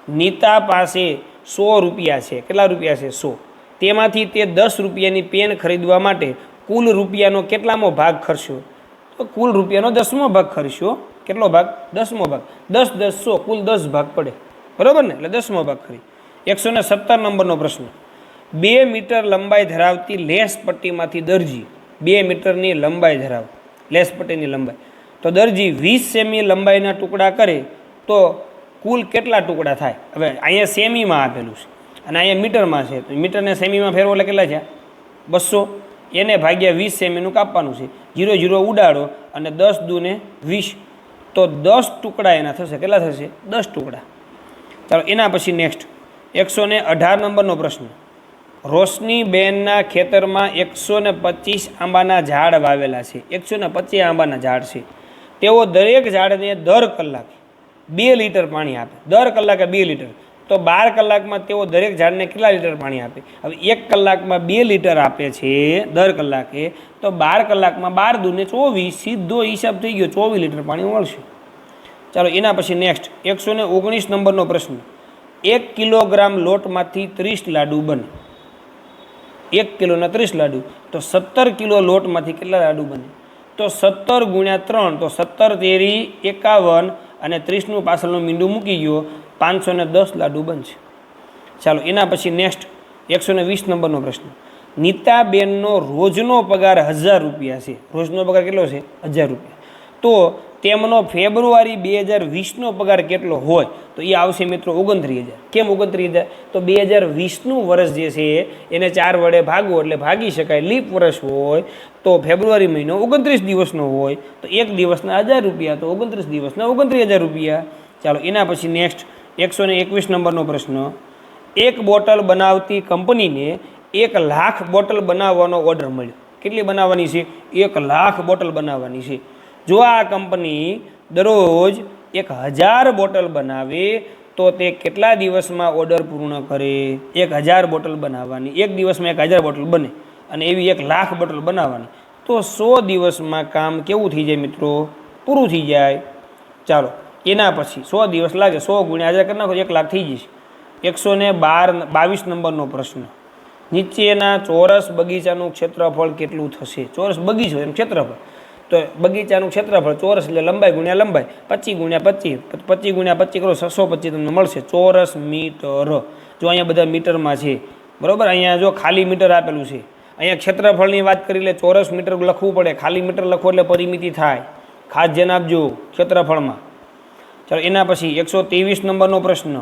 નીતા પાસે 100 રૂપિયા છે. કેટલા રૂપિયા છે? 100. તેમાંથી તે 10 રૂપિયાની પેન ખરીદવા માટે કુલ રૂપિયાનો કેટલામો ભાગ ખર્ચ્યો? તો કુલ રૂપિયાનો 10મો ભાગ ખર્ચ્યો. કેટલો ભાગ? 10મો ભાગ. 10 10 100, કુલ 10 ભાગ પડે, બરાબર ને? એટલે 10મો ભાગ ખરી. 117 નંબરનો પ્રશ્ન, 2 મીટર લંબાઈ ધરાવતી લેસ પટ્ટીમાંથી દરજી 2 મીટરની લંબાઈ ધરાવ લેસ પટ્ટીની લંબાઈ, તો દરજી 20 સેમી લંબાઈના ટુકડા કરે તો કુલ કેટલા ટુકડા થાય? હવે અહીંયા સેમીમાં આપેલું છે અને અહીંયા મીટરમાં છે, તો મીટરને સેમીમાં ફેરવો એટલે કેટલા છે? 200. એને ભાગ્યા 20 સેમીનું કાપવાનું છે. 0 0 ઉડાડો અને 10 દૂને 20, તો 10 ટુકડા એના થશે. કેટલા થશે? 10 ટુકડા. ચાલો એના પછી નેક્સ્ટ 118 નંબરનો પ્રશ્ન, રોશનીબેનના ખેતરમાં 125 આંબાના ઝાડ વાવેલા છે. 125 આંબાના ઝાડ છે. તેઓ દરેક ઝાડને દર કલાકે 2 લીટર પાણી આપે. દર કલાકે 2 લીટર, તો 12 કલાકમાં તેઓ દરેક ઝાડને કેટલા લીટર પાણી આપે? હવે 1 કલાકમાં 2 લીટર આપે છે દર કલાકે, તો 12 કલાકમાં 12 દૂને 24, સીધો હિસાબ થઈ ગયો, 24 લીટર પાણી મળશે. ચાલો એના પછી નેક્સ્ટ 119 નંબરનો પ્રશ્ન, 1 કિલોગ્રામ લોટમાંથી 30 લાડુ બને. 1 કિલોના 30 લાડુ, તો 17 કિલો લોટમાંથી કેટલા લાડુ બને? તો 17 ગુણ્યા 3, તો 17 તેરી 51 અને 30નું પાછળનું મીંડું મૂકી ગયો, 510 લાડુ બનશે. ચાલો એના પછી નેક્સ્ટ 120 નંબરનો પ્રશ્ન, નીતાબેનનો રોજનો પગાર 1000 રૂપિયા છે. રોજનો પગાર કેટલો છે? 1000 રૂપિયા. તો તેમનો ફેબ્રુઆરી 2020નો પગાર કેટલો હોય? તો એ આવશે મિત્રો 29,000. કેમ 29,000? તો 2020નું વર્ષ જે છે એને 4 વડે ભાગવો એટલે ભાગી શકાય. લીપ વર્ષ હોય તો ફેબ્રુઆરી મહિનો 29 દિવસનો હોય, તો એક દિવસના 1000 રૂપિયા, તો 29 દિવસના 29,000 રૂપિયા. ચાલો એના પછી નેક્સ્ટ 121 નંબરનો પ્રશ્ન, એક બોટલ બનાવતી કંપનીને 1 લાખ બોટલ બનાવવાનો ઓર્ડર મળ્યો. કેટલી બનાવવાની છે? 1 લાખ બોટલ બનાવવાની છે. જો આ કંપની દરરોજ 1000 બોટલ બનાવે તો તે કેટલા દિવસમાં ઓર્ડર પૂર્ણ કરે? 1000 બોટલ બનાવવાની, એક દિવસમાં 1000 બોટલ બને, અને એવી 1 લાખ બોટલ બનાવવાની, તો 100 દિવસમાં કામ કેવું થઈ જાય મિત્રો? પૂરું થઈ જાય. ચાલો એના પછી 100 દિવસ લાગે, 100 ગુણ્યા 1000 કરી નાખો, 1 લાખ થઈ જશે. 122 નંબરનો પ્રશ્ન, નીચેના ચોરસ બગીચાનું ક્ષેત્રફળ કેટલું થશે? ચોરસ બગીચો એનું ક્ષેત્રફળ, તો બગીચાનું ક્ષેત્રફળ ચોરસ એટલે લંબાઈ ગુણ્યા લંબાઈ, 25 ગુણ્યા 25, 25 ગુણ્યા 25 કરો 625 તમને મળશે ચોરસ મીટર. જો અહીંયા બધા મીટરમાં છે, બરાબર. અહીંયા જો ખાલી મીટર આપેલું છે, અહીંયા ક્ષેત્રફળની વાત કરી એટલે ચોરસ મીટર લખવું પડે. ખાલી મીટર લખો એટલે પરિમિતિ થાય. ખાસ ધ્યાન આપજો ક્ષેત્રફળમાં. ચાલો એના પછી 123 નંબરનો પ્રશ્ન,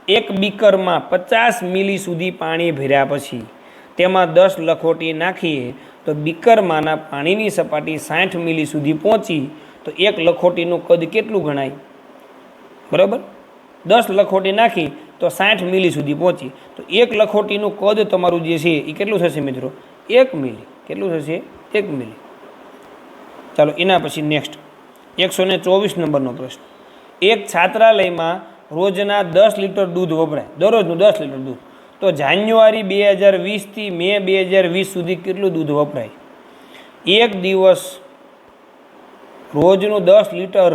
એક બીકરમાં 50 મિલી સુધી પાણી ભર્યા પછી તેમાં 10 લખોટી નાખીએ તો બીકરમાંના પાણીની સપાટી 60 મિલી સુધી પહોંચી, તો 1 લખોટીનું કદ કેટલું ગણાય? બરાબર, 10 લખોટી નાખી તો 60 મિલી સુધી પહોંચી, તો 1 લખોટીનું કદ તમારું જે છે એ કેટલું થશે મિત્રો? 1 મિલી. કેટલું થશે? 1 મિલી. ચાલો એના પછી નેક્સ્ટ 124 નંબરનો પ્રશ્ન, એક છાત્રાલયમાં રોજના 10 લીટર દૂધ વપરાય, દરરોજનું 10 લીટર દૂધ, તો જાન્યુઆરી 2020થી મે 2020 સુધી કેટલું દૂધ વપરાય? એક દિવસ રોજનું 10 લીટર,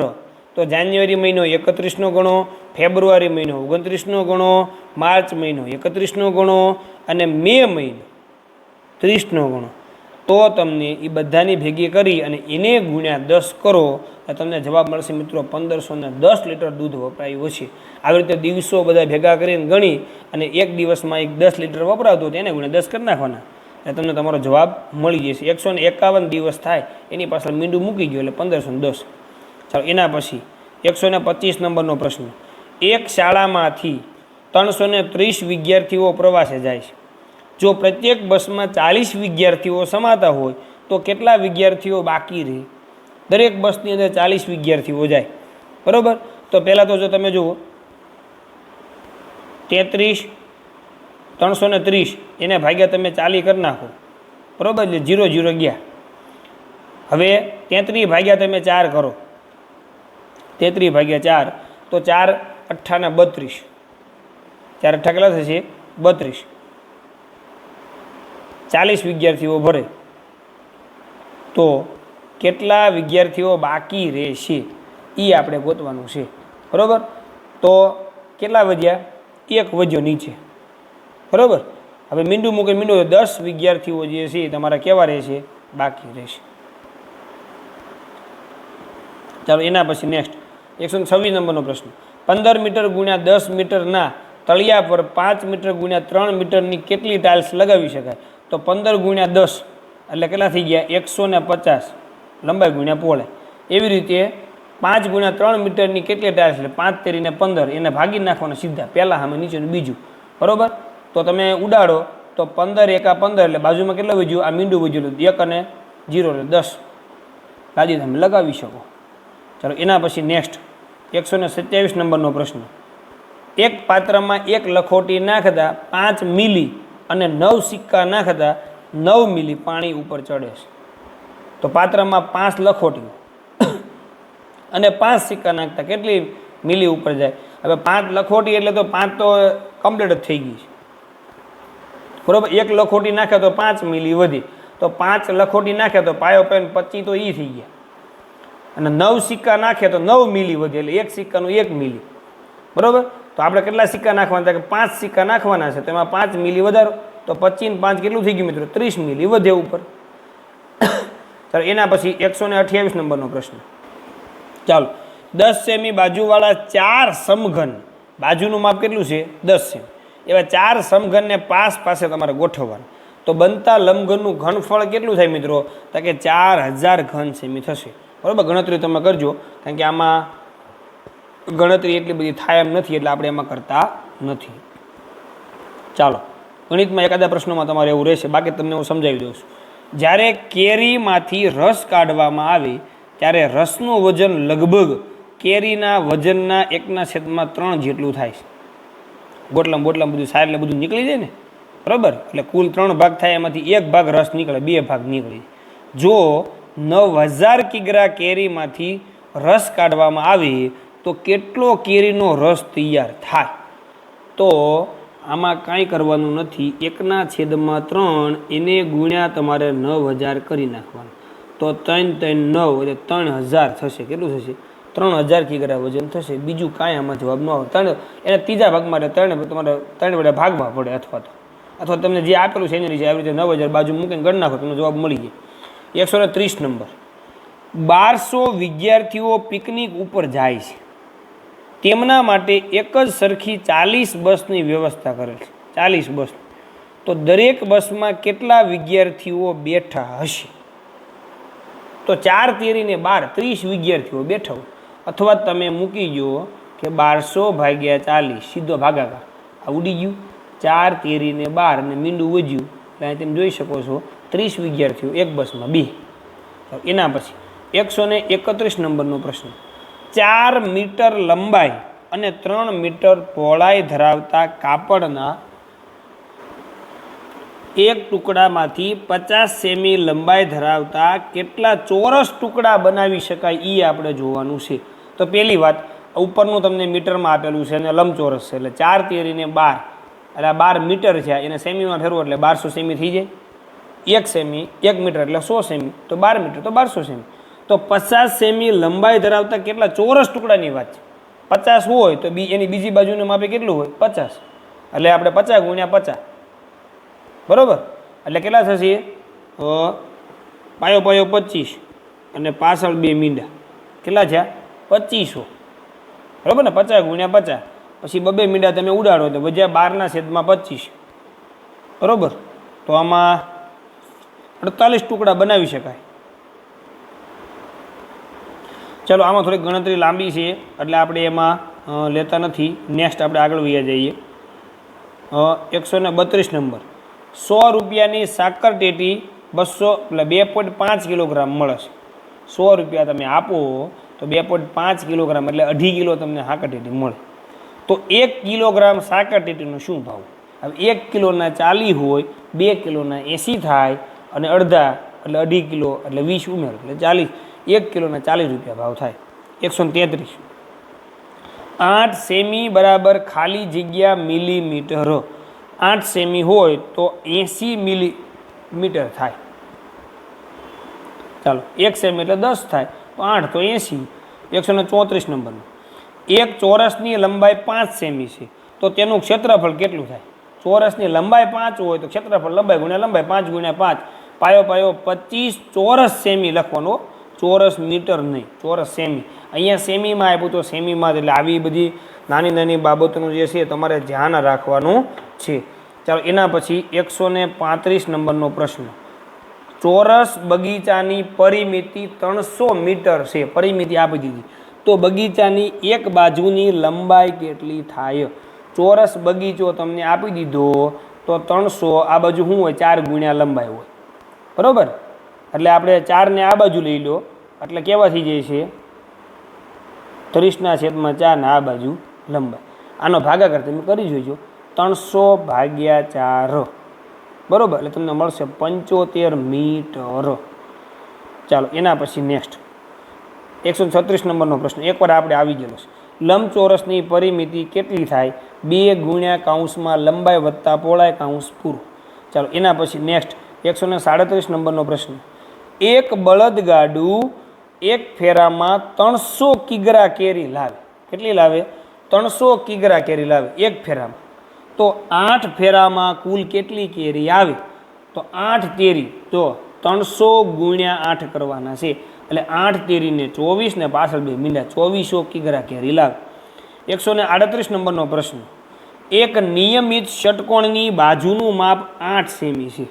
તો જાન્યુઆરી મહિનો 31નો ગણો, ફેબ્રુઆરી મહિનો 29નો ગણો, માર્ચ મહિનો 31નો ગણો અને મે મહિનો 30નો ગણો, તો તમને એ બધાની ભેગી કરી અને એને ગુણ્યા 10 કરો તો તમને જવાબ મળશે મિત્રો 1510 લીટર દૂધ વપરાયું છે. આવી રીતે દિવસો બધા ભેગા કરીને ગણી અને એક દિવસમાં 10 લીટર વપરાતું તો એને ગુણ્યા 10 કરી નાખવાના એટલે તમને તમારો જવાબ મળી જશે. 151 દિવસ થાય એની પાછળ મીંડું મૂકી ગયો એટલે 1510. ચાલો એના પછી 125 નંબરનો પ્રશ્ન, એક શાળામાંથી 330 વિદ્યાર્થીઓ પ્રવાસે જાય છે. જો પ્રત્યેક બસમાં 40 વિદ્યાર્થીઓ સમાતા હોય તો કેટલા વિદ્યાર્થીઓ બાકી રહે? દરેક બસની અંદર 40 વિદ્યાર્થીઓ જાય, બરાબર. તો પહેલાં તો જો તમે જુઓ 33 330 એને ભાગ્યા તમે 40 કરી નાખો, બરાબર, એટલે 0 0 ગયા. હવે 33 ભાગ્યા તમે 4 કરો, 33 ભાગ્યા 4 તો 4 8 ને 32, 4 8 કેટલા થશે? 32. 40 વિદ્યાર્થીઓ ભરે તો કેટલા વિદ્યાર્થીઓ બાકી રહેશે એ આપણે ગોતવાનું છે, બરાબર. તો કેટલા વધ્યા? 1 વધ્યો નીચે, બરાબર. હવે મીંડું મૂકે મીંડું 10 વિદ્યાર્થીઓ જે છે તમારા કેવા રહેશે? બાકી રહેશે. ચાલો એના પછી નેક્સ્ટ 126 નંબરનો પ્રશ્ન. 15 મીટર ગુણ્યા 10 મીટરના તળિયા પર 5 મીટર ગુણ્યા 3 મીટરની કેટલી ટાઇલ્સ લગાવી શકાય? તો 15 ગુણ્યા 10 એટલે કેટલા થઈ ગયા? 150 લંબાઈ ગુણ્યા પહોળાઈ. એવી રીતે 5 ગુણ્યા 3 મીટરની કેટલી ટાઇલ્સ? એટલે 5 તેરીને 15, એને ભાગી નાખવાના સીધા, પહેલાં સામે નીચેનું બીજું, બરાબર. તો તમે ઉડાડો તો 15 એકા 15 એટલે બાજુમાં કેટલું વધ્યું? આ મીંડું વધ્યું 1 અને 0 એટલે 10 દાદી તમે લગાવી શકો. ચાલો એના પછી નેક્સ્ટ 127 નંબરનો પ્રશ્ન. એક પાત્રમાં 1 લખોટી નાખતા 5 મિલી અને 9 સિક્કા નાખતા 9 મિલી પાણી ઉપર ચડે છે. તો પાત્રમાં 5 લખોટી અને 5 સિક્કા નાખતા કેટલી મિલી ઉપર જાય? હવે 5 લખોટી એટલે તો 5 તો કમ્પ્લીટ જ થઈ ગઈ છે, બરાબર. 1 લખોટી નાખે તો 5 મિલી વધી, તો 5 લખોટી નાખે તો પાયો પેન 25 તો એ થઈ ગયા. અને 9 સિક્કા નાખે તો 9 મિલી વધે, એટલે 1 સિક્કાનું 1 મિલી, બરાબર. તો આપણે કેટલા સિક્કા નાખવાના? કે 5 સિક્કા નાખવાના છે, તો એમાં 5 મિલી વધારો, તો 25 ને 5 કેટલું થઈ ગયું મિત્રો? 30 મિલી વધે ઉપર. ચાલો એના પછી 128 નંબરનો પ્રશ્ન. ચાલો 10 સેમી બાજુવાળા 4 સમઘન, બાજુનું માપ કેટલું છે? 10 સેમી. એવા 4 સમઘનને પાસે તમારે ગોઠવવાના. તો બનતા લંબઘનનું ઘનફળ કેટલું થાય મિત્રો? તો કે 4000 ઘન સેમી થશે, બરાબર. ગણતરી તમે કરજો, કારણ કે આમાં ગણતરી એટલી બધી થાય એમ નથી, એટલે આપણે એમાં કરતા નથી. ચાલો ગણિતમાં એકાદા પ્રશ્નોમાં તમારે એવું રહેશે, બાકી તમને હું સમજાવી દઉં છું. જ્યારે કેરીમાંથી રસ કાઢવામાં આવે ત્યારે રસનું વજન લગભગ કેરીના વજનના 1/3 જેટલું થાય છે. ગોટલામાં બોટલામાં બધું સાર એટલે બધું નીકળી જાય ને, બરાબર. એટલે કુલ 3 ભાગ થાય, એમાંથી 1 ભાગ રસ નીકળે, 2 ભાગ નીકળે. જો 9000 કિગ્રા કેરીમાંથી રસ કાઢવામાં આવે તો કેટલો કેરીનો રસ તૈયાર થાય? તો આમાં કાંઈ કરવાનું નથી, 1/3 એને ગુણ્યા તમારે 9000 કરી નાખવાનું. તો 3 3 9 એટલે 3000 થશે. કેટલું થશે? 3000 કિગ્રા વજન થશે. બીજું કાંઈ આમાં જવાબ ન આવે. એને ત્રીજા ભાગમાં તમારે 3 વડે ભાગવા પડે, અથવા તમને જે આપેલું છે એની નીચે આવી રીતે 9000 બાજુ મૂકીને ગણ નાખો, તમને જવાબ મળી જાય. 130 નંબર. 1200 વિદ્યાર્થીઓ પિકનિક ઉપર જાય છે, તેમના માટે એક જ સરખી 40 બસની વ્યવસ્થા કરેલ છે. 40 બસ. તો દરેક બસમાં કેટલા વિદ્યાર્થીઓ બેઠા હશે? તો 4 તેરીને 12 30 વિદ્યાર્થીઓ બેઠા હોય, અથવા તમે મૂકી જુઓ કે 1200 ભાગ્યા 40 સીધો ભાગાકાર, આ ઉડી ગયું. 4 તેરીને 12 અને મીંડું વધ્યું, એટલે અહીં તમે જોઈ શકો છો 30 વિદ્યાર્થીઓ એક બસમાં બે. એના પછી 131 નંબરનો પ્રશ્ન. 4 મીટર લંબાઈ અને 3 મીટર પહોળાઈ ધરાવતા કાપડના એક ટુકડામાંથી 50 સેમી લંબાઈ ધરાવતા કેટલા ચોરસ ટુકડા બનાવી શકાય એ આપણે જોવાનું છે. તો પહેલી વાત, ઉપરનું તમને મીટરમાં આપેલું છે અને લંબચોરસ છે, એટલે 4 તેરીને 12 એટલે 12 મીટર છે, એને સેમીમાં ફેરવો એટલે 1200 સેમી થઈ જાય. 1 સેમી 1 મીટર એટલે 100 સેમી, તો 12 મીટર તો 1200 સેમી. તો 50 સેમી લંબાઈ ધરાવતા કેટલા ચોરસ ટુકડાની વાત છે. 50 હોય તો એની બીજી બાજુનું માપે કેટલું હોય? 50. એટલે આપણે 50 ગુણ્યા 50, બરાબર. એટલે કેટલા થશે? પાયો 25 અને પાછળ 2 મીંડા, કેટલા થયા? 2500, બરાબર ને. 50 ગુણ્યા 50, પછી 2 મીંડા તમે ઉડાડો તો વધ્યા 12/25, બરાબર. તો આમાં 48 ટુકડા બનાવી શકાય. ચાલો આમાં થોડીક ગણતરી લાંબી છે, એટલે આપણે એમાં લેતા નથી. નેક્સ્ટ આપણે આગળ વયા જઈએ. 132 નંબર. 100 રૂપિયાની સાકર ટેટી એટલે 2.5 કિલોગ્રામ મળે છે. 100 રૂપિયા તમે આપો તો 2.5 કિલોગ્રામ એટલે 2.5 કિલો તમને સાકરટેટી મળે. તો 1 કિલોગ્રામ સાકરટેટીનો શું ભાવ? હવે 1 કિલોના 40 હોય, 2 કિલોના 80 થાય અને અડધા એટલે 2.5 કિલો એટલે 20 ઉમેરો એટલે 40. 1 કિલોના 40 રૂપિયા ભાવ થાય. 133. 8 સેમી બરાબર ખાલી જગ્યા મિલીમીટર. 8 સેમી હોય તો 80 મિલીમીટર થાય. ચાલો 1 સેમી એટલે 10 થાય તો 8 તો 80. 134 નંબરનું. એક ચોરસની લંબાઈ 5 સેમી છે તો તેનું ક્ષેત્રફળ કેટલું થાય? ચોરસની લંબાઈ 5 હોય તો ક્ષેત્રફળ લંબાઈ ગુણ્યા લંબાઈ 5 ગુણ્યા 5. પાયો 25 ચોરસ સેમી લખવાનો, ચોરસ મીટર નહીં, ચોરસ સેમી. અહીંયા સેમીમાં આપ્યું તો સેમીમાં, એટલે આવી બધી નાની નાની બાબતોનું જે છે તમારે ધ્યાન રાખવાનું છે. ચાલો એના પછી 135 નંબરનો પ્રશ્ન. ચોરસ બગીચાની પરિમિતિ 300 મીટર છે. પરિમિતિ આપી દીધી તો બગીચાની એક બાજુની લંબાઈ કેટલી થાય? ચોરસ બગીચો તમને આપી દીધો તો 300, આ બાજુ શું હોય? 4 ગુણ્યા લંબાઈ હોય, બરાબર? એટલે આપણે 4 ને આ બાજુ લઈ લો એટલે કેવા થઈ જાય છે? 30/4 ને આ બાજુ લંબાઈ. આનો ભાગાકાર તમે કરી જોઈજો. 300/4, બરાબર? એટલે તમને મળશે 75 મીટર. ચાલો એના પછી નેક્સ્ટ 136 નંબરનો પ્રશ્ન. એકવાર આપણે આવી ગયેલો છે. લંબચોરસની પરિમિતિ કેટલી થાય? 2 ગુણ્યા કૌંસમાં લંબાઈ વત્તા પહોળાઈ કૌંસ પૂરું. ચાલો એના પછી નેક્સ્ટ 137 નંબરનો પ્રશ્ન. એક બળદગાડું એક ફેરામાં 300 કિગ્રા કેરી લાવે. કેટલી લાવે? 300 કિગ્રા કેરી લાવે એક ફેરામાં. તો 8 ફેરામાં કુલ કેટલી કેરી આવે? તો 8 તેરી, તો 300 ગુણ્યા 8 કરવાના છે એટલે 8 તેરીને 24 ને પાછળ 2 મીંડા, 2400 કિગ્રા કેરી લાવે. 138 નંબરનો પ્રશ્ન. એક નિયમિત ષટકોણની બાજુનું માપ 8 સેમી છે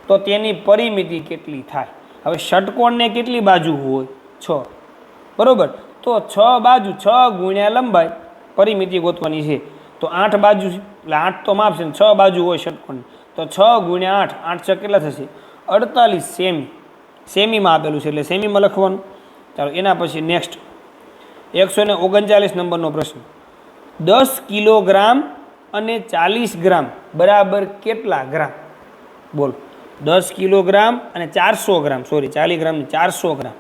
તો તેની પરિમિતિ કેટલી થાય? હવે ષટકોણને કેટલી બાજુ હોય? 6, બરાબર? તો 6 બાજુ, 6 ગુણ્યા લંબાઈ, પરિમિતિ ગોતવાની છે. તો 8 બાજુ છે એટલે 8 તો માપ છે ને 6 બાજુ હોય ષટકોણ, તો 6 ગુણ્યા 8, 8 6 કેટલા થશે? 48 સેમી. સેમીમાં આપેલું છે એટલે સેમીમાં લખવાનું. ચાલો એના પછી નેક્સ્ટ 139 નંબરનો પ્રશ્ન. 10 કિલોગ્રામ અને 40 ગ્રામ બરાબર કેટલા ગ્રામ? બોલો. 10 કિલોગ્રામ અને 400 ગ્રામ, સોરી 40 ગ્રામ 400 ગ્રામ.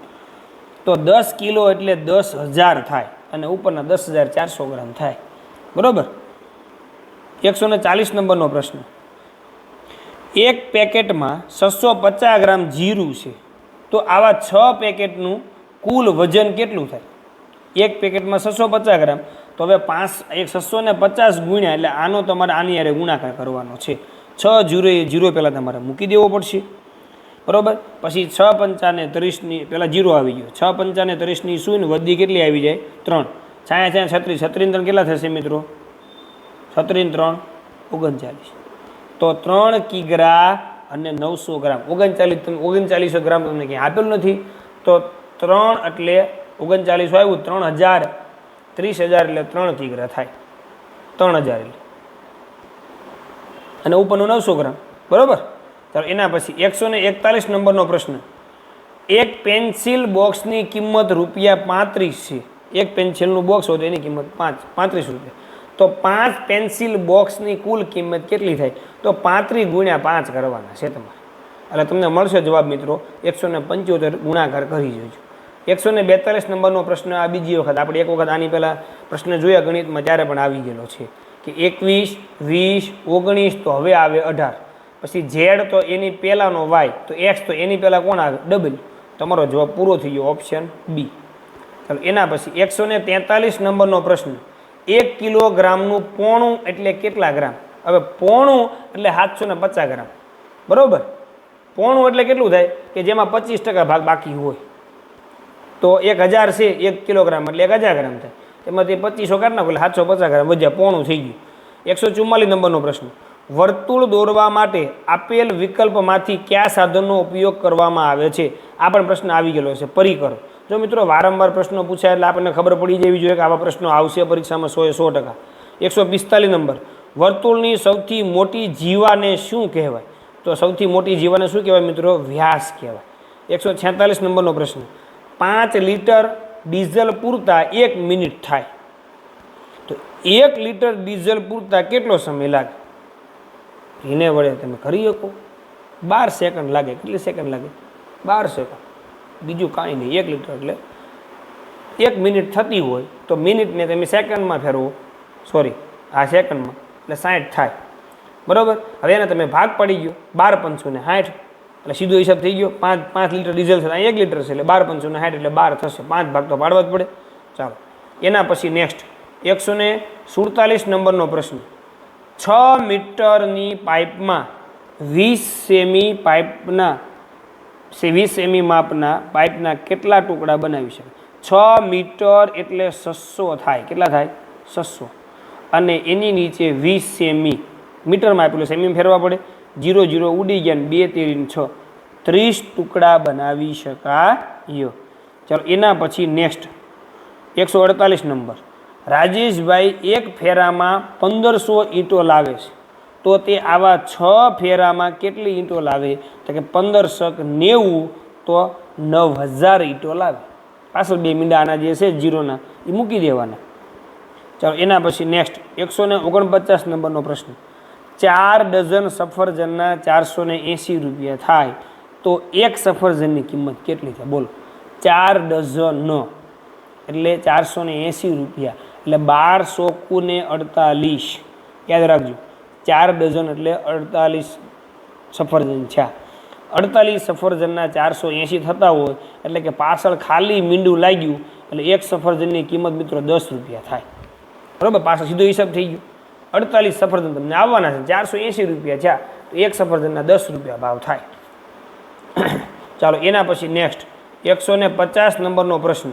તો 10 કિલો એટલે 10,000 થાય અને ઉપરના 10,400 ગ્રામ થાય, બરાબર? 140 નંબરનો પ્રશ્ન. એક પેકેટમાં 650 ગ્રામ જીરું છે તો આવા 6 પેકેટનું કુલ વજન કેટલું થાય? એક પેકેટમાં 650 ગ્રામ, તો હવે 650 ગુણ્યા એટલે આનો તમારે આની હારે ગુણાકાર કરવાનો છે. 6 0 પહેલાં તમારે મૂકી દેવો પડશે, બરાબર? પછી 6 પંચાને 30ની પહેલાં 0 આવી ગયો. 6 પંચાને 30ની શૂન્ય વધી કેટલી આવી જાય? 3. 6 36, 36 કેટલા થશે મિત્રો? 36 39. તો 3 કિગ્રા અને 900 ગ્રામ, 3900 ગ્રામ તમને ક્યાંય આપેલું નથી. તો 3 એટલે 39 આવ્યું, 3000, 30,000 એટલે 3 કિગ્રા થાય, 3000 એટલે, અને ઉપરનું 900 ગ્રામ, બરાબર? ચાલો એના પછી 141 નંબરનો પ્રશ્ન. એક પેન્સિલ બોક્સની કિંમત ₹35 છે. એક પેન્સિલનું બોક્સ હોય તો એની કિંમત 35 રૂપિયા. તો 5 પેન્સિલ બોક્સની કુલ કિંમત કેટલી થાય? તો 35 ગુણ્યા 5 કરવાના છે તમારે, એટલે તમને મળશે જવાબ મિત્રો 175 ગુણાકાર કરી જોઈજો. 142 નંબરનો પ્રશ્ન. આ બીજી વખત, આપણે એક વખત આની પહેલાં પ્રશ્ન જોયા ગણિતમાં ત્યારે પણ આવી ગયેલો છે કે 21, 20, 19 તો હવે આવે 18, પછી ઝેડ તો એની પહેલાંનો વાય, તો એક્સ તો એની પહેલાં કોણ આવે? ડબલ્યુ. તમારો જવાબ પૂરો થઈ ગયો, ઓપ્શન બી. ચાલો એના પછી 143 નંબરનો પ્રશ્ન. 1 કિલોગ્રામનું પોણું એટલે કેટલા ગ્રામ? હવે પોણું એટલે 750 ગ્રામ, બરાબર? પોણું એટલે કેટલું થાય? કે જેમાં 25% ભાગ બાકી હોય. તો 1000 છે 1 કિલોગ્રામ એટલે 1000 ગ્રામ થાય, એમાંથી 2500 કાઢી નાખો એટલે 750 ગ્રામ વધ્યા, પોણું થઈ ગયું. 144 નંબરનો પ્રશ્ન. વર્તુળ દોરવા માટે આપેલ વિકલ્પમાંથી કયા સાધનનો ઉપયોગ કરવામાં આવે છે? આ પણ પ્રશ્ન આવી ગયેલો છે, પરિકરો. જો મિત્રો વારંવાર પ્રશ્નો પૂછાય એટલે આપણને ખબર પડી જવી જોઈએ કે આવા પ્રશ્નો આવશે પરીક્ષામાં 100%. 145 નંબર. વર્તુળની સૌથી મોટી જીવાને શું કહેવાય? તો સૌથી મોટી જીવાને શું કહેવાય મિત્રો? વ્યાસ કહેવાય. 146 નંબરનો પ્રશ્ન, 5 લીટર ડીઝલ પૂરતા 1 મિનિટ થાય તો 1 લીટર ડીઝલ પૂરતા કેટલો સમય લાગે? એને વડે તમે કરી શકો. 12 સેકન્ડ લાગે. કેટલી સેકન્ડ લાગે? 12 સેકન્ડ. બીજું કાંઈ નહીં. 1 લીટર એટલે 1 મિનિટ થતી હોય તો મિનિટને તમે સેકન્ડમાં ફેરવો, સોરી આ સેકન્ડમાં, એટલે 60 થાય. બરાબર. હવે એને તમે ભાગ પડી ગયો 12 × 560 એટલે સીધો હિસાબ થઈ ગયો. 5 લીટર ડીઝલ છે, અહીં 1 લીટર છે એટલે 12 × 560 એટલે 12 થશે. 5 ભાગ તો પાડવા જ પડે. ચાલો એના પછી નેક્સ્ટ 147 નંબરનો પ્રશ્ન, 6 મીટરની પાઇપમાં 20 સેમી પાઇપના 20 સેમી માપના પાઇપના કેટલા ટુકડા બનાવી શકે? 6 મીટર એટલે 600 થાય. કેટલા થાય? 600. અને એની નીચે 20 સેમી, મીટરમાં આપેલું સેમીમાં ફેરવા પડે. 0 0 ઉડી ગયા ને 2 3 6 30 ટુકડા બનાવી શકાય. ચાલો એના પછી નેક્સ્ટ 148 નંબર, રાજેશભાઈ એક ફેરામાં 1500 ઈંટો લાવે છે તો તે આવા 6 ફેરામાં કેટલી ઈંટો લાવે? તો કે 1590 તો 9000 ઈંટો લાવે. પાછળ 2 મીંડા આના જે છે જીરોના એ મૂકી દેવાના. ચાલો એના પછી નેક્સ્ટ 149 નંબરનો પ્રશ્ન, 4 ડઝન સફરજનના 480 રૂપિયા થાય તો એક સફરજનની કિંમત કેટલી થાય? બોલો. 4 ડઝન એટલે 480 રૂપિયા એટલે 1248. યાદ રાખજો, 4 ડઝન એટલે 48 સફરજન છે. 48 સફરજનના 480 થતા હોય એટલે કે પાછળ ખાલી મીંડું લાગ્યું એટલે એક સફરજનની કિંમત મિત્રો 10 રૂપિયા થાય. બરાબર. પાછળ સીધો હિસાબ થઈ ગયો. 48 સફરજન તમને આવવાના છે, 480 રૂપિયા છે તો એક સફરજનના 10 રૂપિયા ભાવ થાય. ચાલો એના પછી નેક્સ્ટ 150 નંબરનો પ્રશ્ન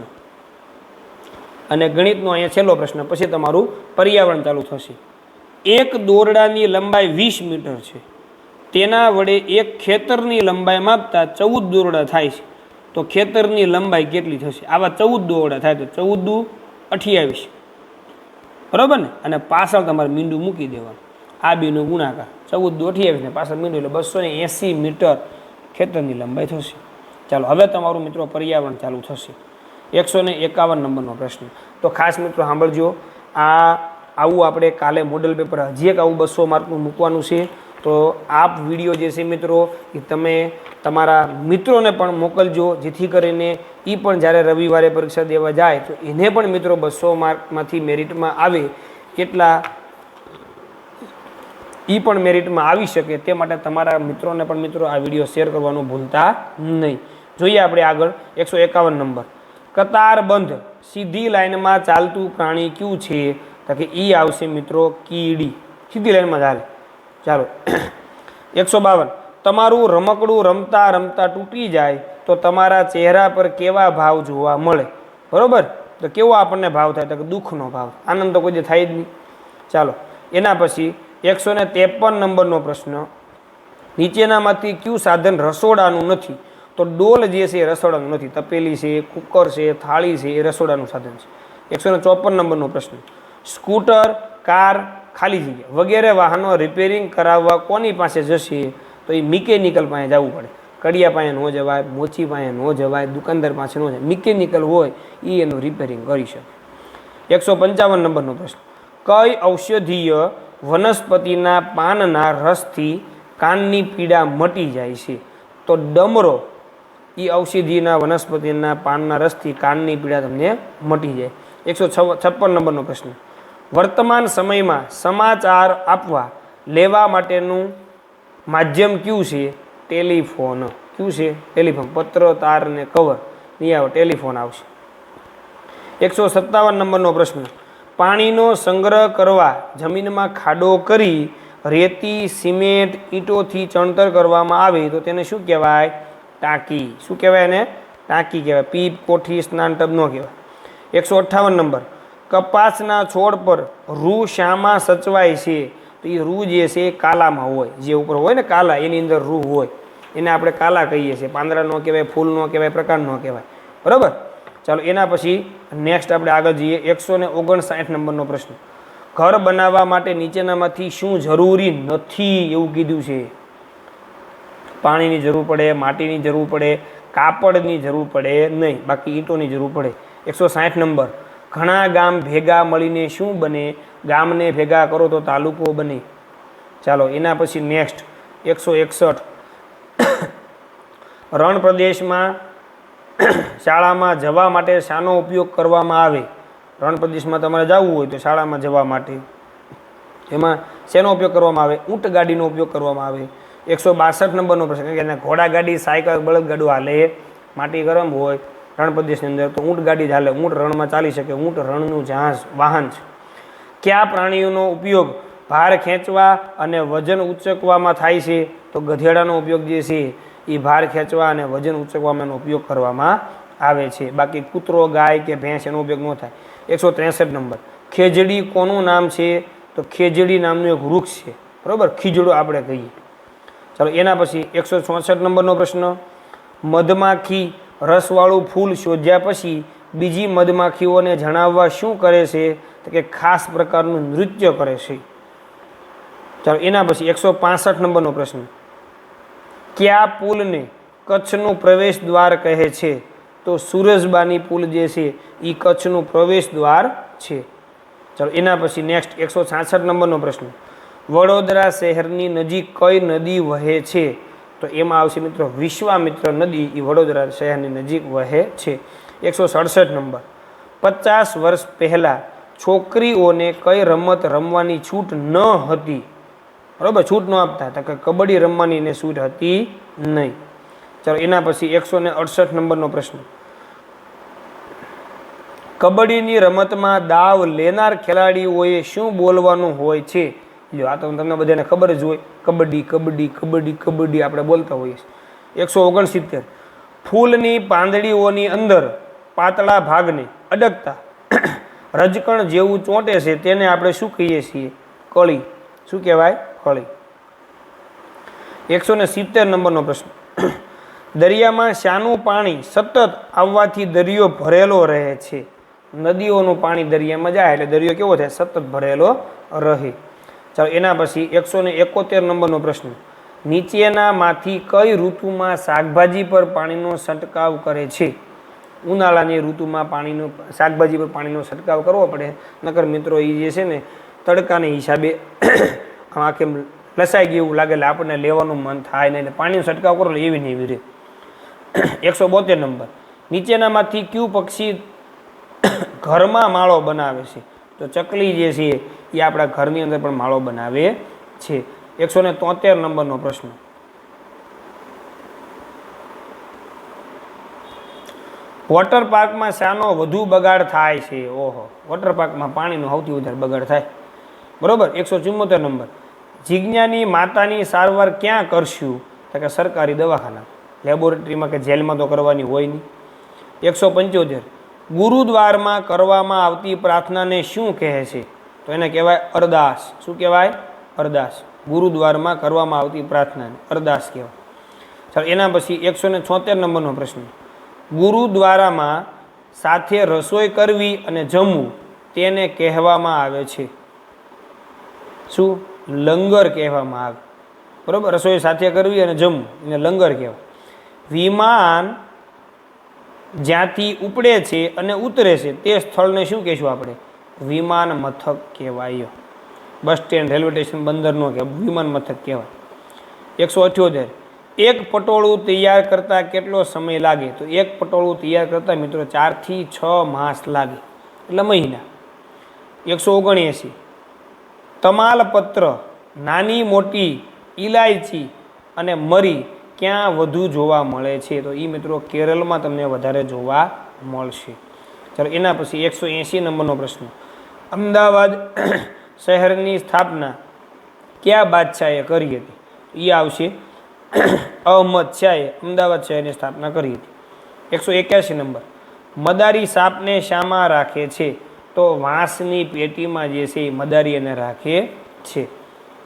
અને ગણિતનો અહીંયા છેલ્લો પ્રશ્ન, પછી તમારું પર્યાવરણ ચાલુ થશે. એક દોરડાની લંબાઈ 20 મીટર છે, તેના વડે એક ખેતરની લંબાઈ માપતા 14 દોરડા થાય છે તો ખેતરની લંબાઈ કેટલી થશે? આવા 14 દોરડા થાય તો 14 દુ 28. બરાબર ને? અને પાછળ તમારે મીંડું મૂકી દેવાનું. આ બેનો ગુણાકાર 14 દુ 28 ને પાછળ મીંડું એટલે 280 મીટર ખેતરની લંબાઈ થશે. ચાલો હવે તમારું મિત્રો પર્યાવરણ ચાલુ થશે. 151 નંબરનો પ્રશ્ન. તો ખાસ મિત્રો સાંભળજો, આવું આપણે કાલે મોડલ પેપર હજી એક આવું 200 માર્કનું મૂકવાનું છે. તો આપ વિડીયો જે છે મિત્રો એ તમે તમારા મિત્રોને પણ મોકલજો, જેથી કરીને એ પણ જ્યારે રવિવારે પરીક્ષા દેવા જાય તો એને પણ મિત્રો 200 માર્કમાંથી મેરિટમાં આવે એટલા એ પણ મેરિટમાં આવી શકે તે માટે તમારા મિત્રોને પણ મિત્રો આ વિડીયો શેર કરવાનું ભૂલતા નહીં. જોઈએ આપણે આગળ 151 નંબર, કતારબંધ સીધી લાઈનમાં ચાલતું પ્રાણી કયું છે? તો કે ઈ આવશે મિત્રો કીડી. સીધી લાઈનમાં ચાલે. ચાલો 152, તમારું રમકડું રમતા રમતા તૂટી જાય તો તમારા ચહેરા પર કેવા ભાવ જોવા મળે? બરાબર. તો કેવો આપણને ભાવ થાય? તો કે દુઃખનો ભાવ. આનંદ તો કોઈ થાય જ નહીં. ચાલો એના પછી 153 નંબરનો પ્રશ્ન, નીચેનામાંથી કયું સાધન રસોડાનું નથી? તો ડોલ જે છે એ રસોડાનું નથી. તપેલી છે, કુકર છે, થાળી છે એ રસોડાનું સાધન છે. 154 નંબરનો પ્રશ્ન, સ્કૂટર, કાર, ખાલી જગ્યા વગેરે વાહનો રિપેરિંગ કરાવવા કોની પાસે જશે? તો એ મિકેનિકલ પાસે જવું પડે. કડિયા પાસે ન જવાય, મોચી પાસે ન જવાય, દુકાનદાર પાસે ન જાય. મિકેનિકલ હોય એ એનું રિપેરિંગ કરી શકે. 155 નંબરનો પ્રશ્ન, કઈ ઔષધીય વનસ્પતિના પાનના રસથી કાનની પીડા મટી જાય છે? તો ડમરો એ ઔષધીના વનસ્પતિના પાનના રસથી કાનની પીડા તમને મટી જાય. 156 નંબરનો પ્રશ્ન, વર્તમાન સમયમાં સમાચાર આપવા લેવા માટેનું માધ્યમ કયું છે? ટેલિફોન. કયું છે? ટેલિફોન. પત્ર, તાર ને કવર નહીં આવે, ટેલિફોન આવશે. 157 નંબરનો પ્રશ્ન, પાણીનો સંગ્રહ કરવા જમીનમાં ખાડો કરી રેતી, સિમેન્ટ, ઈંટોથી ચણતર કરવામાં આવે તો તેને શું કહેવાય? ટાંકી. શું કહેવાય એને? ટાંકી કહેવાય. પીપ, કોઠી, સ્નાન ટબ ન કહેવાય. 158 નંબર, કપાસના છોડ પર રૂ શામાં સચવાય છે? તો એ રૂ જે છે એ કાલામાં હોય. જે ઉપર હોય ને કાલા, એની અંદર રૂ હોય, એને આપણે કાલા કહીએ છીએ. પાંદડા ન કહેવાય, ફૂલ ન કહેવાય, પ્રકાર ન કહેવાય. બરાબર. ચાલો એના પછી નેક્સ્ટ આપણે આગળ જઈએ. 159 નંબરનો પ્રશ્ન, ઘર બનાવવા માટે નીચેનામાંથી શું જરૂરી નથી એવું કીધું છે? પાણીની જરૂર પડે, માટીની જરૂર પડે, કાપડની જરૂર પડે નહીં, બાકી ઈંટોની જરૂર પડે. 160 નંબર, ઘણા ગામ ભેગા મળીને શું બને? ગામને ભેગા કરો તો તાલુકો બને. ચાલો એના પછી નેક્સ્ટ 161, રણ પ્રદેશમાં શાળામાં જવા માટે શાનો ઉપયોગ કરવામાં આવે? રણ પ્રદેશમાં તમારે જવું હોય તો શાળામાં જવા માટે એમાં શેનો ઉપયોગ કરવામાં આવે? ઊંટ ગાડીનો ઉપયોગ કરવામાં આવે. 162 નંબરનો પ્રશ્ન, કે એને ઘોડા ગાડી, સાયકલ, બળદગાડું હાલે, માટી ગરમ હોય રણ પ્રદેશની અંદર તો ઊંટ ગાડી જ હાલે. ઊંટ રણમાં ચાલી શકે, ઊંટ રણનું જહાજ વાહન છે. કયા પ્રાણીઓનો ઉપયોગ ભાર ખેંચવા અને વજન ઉંચકવામાં થાય છે? તો ગધેડાનો ઉપયોગ જે છે એ ભાર ખેંચવા અને વજન ઉંચકવામાં એનો ઉપયોગ કરવામાં આવે છે. બાકી કૂતરો, ગાય કે ભેંસ એનો ઉપયોગ ન થાય. 163 નંબર, ખેજડી કોનું નામ છે? તો ખેજડી નામનું એક વૃક્ષ છે, બરાબર, ખીજડો આપણે કહીએ. ચાલો એના પછી 164 નંબરનો પ્રશ્ન, મધમાખી રસવાળું ફૂલ શોધ્યા પછી બીજી મધમાખીઓને જણાવવા શું કરે છે? તો કે ખાસ પ્રકારનું નૃત્ય કરે છે. ચાલો એના પછી 165 નંબરનો પ્રશ્ન, કયા પુલને કચ્છનું પ્રવેશ દ્વાર કહે છે? તો સુરજબાની પુલ જે છે એ કચ્છનું પ્રવેશ દ્વાર છે. ચાલો એના પછી નેક્સ્ટ 166 નંબરનો પ્રશ્ન, વડોદરા શહેરની નજીક કઈ નદી વહે છે? તો એમાં આવશે મિત્રો વિશ્વામિત્ર નદી, એ વડોદરા શહેરની નજીક વહે છે. 167 નંબર, 50 વર્ષ પહેલાં છોકરીઓને કઈ રમત રમવાની છૂટ ન હતી? બરાબર, છૂટ ન આપતા હતા, કે કબડ્ડી રમવાની એને છૂટ હતી નહીં. ચાલો એના પછી 168 નંબરનો પ્રશ્ન, કબડ્ડીની રમતમાં દાવ લેનાર ખેલાડીઓએ શું બોલવાનું હોય છે? જો આ તો તમને બધાને ખબર જ હોય, કબડ્ડી કબડ્ડી કબડ્ડી કબડ્ડી આપણે બોલતા હોઈએ છીએ. 169, ફૂલની પાંદડીઓની અંદર પાતળા ભાગને અડકતા રજકણ જેવું ચોંટે છે તેને આપણે શું કહીએ છીએ? કળી. શું કહેવાય? કળી. 170 નંબરનો પ્રશ્ન, દરિયામાં શાનું પાણી સતત આવવાથી દરિયો ભરેલો રહે છે? નદીઓનું પાણી દરિયામાં જાય એટલે દરિયો કેવો થાય? સતત ભરેલો રહે. ચાલો એના પછી 171 નંબરનો પ્રશ્ન, નીચેનામાંથી કઈ ઋતુમાં શાકભાજી પર પાણીનો છંટકાવ કરે છે? ઉનાળાની ઋતુમાં પાણીનો શાકભાજી પર પાણીનો છંટકાવ કરવો પડે, નકર મિત્રો એ જે છે ને તડકાને હિસાબે આખે લસાઈ ગયું એવું લાગે એટલે આપણને લેવાનું મન થાય નહીં, એટલે પાણીનો છંટકાવ કરો એવી ને એવી રહે. 172 નંબર, નીચેનામાંથી કયું પક્ષી ઘરમાં માળો બનાવે છે? તો ચકલી જે છે એ આપણા ઘરની અંદર પણ માળો બનાવે છે. 173 નંબરનો પ્રશ્ન, વોટર પાર્કમાં શાનો વધુ બગાડ થાય છે? ઓહો, વોટર પાર્કમાં પાણીનો સૌથી વધારે બગાડ થાય, બરોબર. 174 નંબર, જીજ્ઞાની માતાની સારવાર ક્યાં કરશું? તો કે સરકારી દવાખાના, લેબોરેટરીમાં કે જેલમાં તો કરવાની હોય નહીં. 175, ગુરુદ્વારમાં કરવામાં આવતી પ્રાર્થનાને શું કહે છે? તો એને કહેવાય અરદાસ. શું કહેવાય? અરદાસ. ગુરુદ્વારમાં કરવામાં આવતી પ્રાર્થનાને અરદાસ કહેવાય. ચાલો એના પછી 176 નંબરનો પ્રશ્ન, ગુરુદ્વારામાં સાથે રસોઈ કરવી અને જમવું તેને કહેવામાં આવે છે શું? લંગર કહેવામાં આવે, બરાબર. રસોઈ સાથે કરવી અને જમવું એને લંગર કહેવાય. વિમાન જ્યાંથી ઉપડે છે અને ઉતરે છે તે સ્થળને શું કહેશું આપણે? વિમાન મથક કહેવાય. બસ સ્ટેન્ડ, રેલવે સ્ટેશન, બંદર નો કહેવાય, વિમાન મથક કહેવાય. 178, એક પટોળું તૈયાર કરતા કેટલો સમય લાગે? તો એક પટોળું તૈયાર કરતા મિત્રો 4 થી 6 માસ લાગે, એટલે મહિના. 179, તમાલપત્ર, નાની મોટી ઇલાયચી અને મરી ક્યાં વધુ જોવા મળે છે? તો એ મિત્રો કેરળમાં તમને વધારે જોવા મળશે. ચાલો એના પછી 180 નંબરનો પ્રશ્ન, અમદાવાદ શહેરની સ્થાપના કયા બાદશાહે કરી હતી? એ આવશે અહમદ શાહે અમદાવાદ શહેરની સ્થાપના કરી હતી. 181 નંબર, મદારી સાપને શામાં રાખે છે? તો વાંસની પેટીમાં જે છે એ મદારી એને રાખે છે.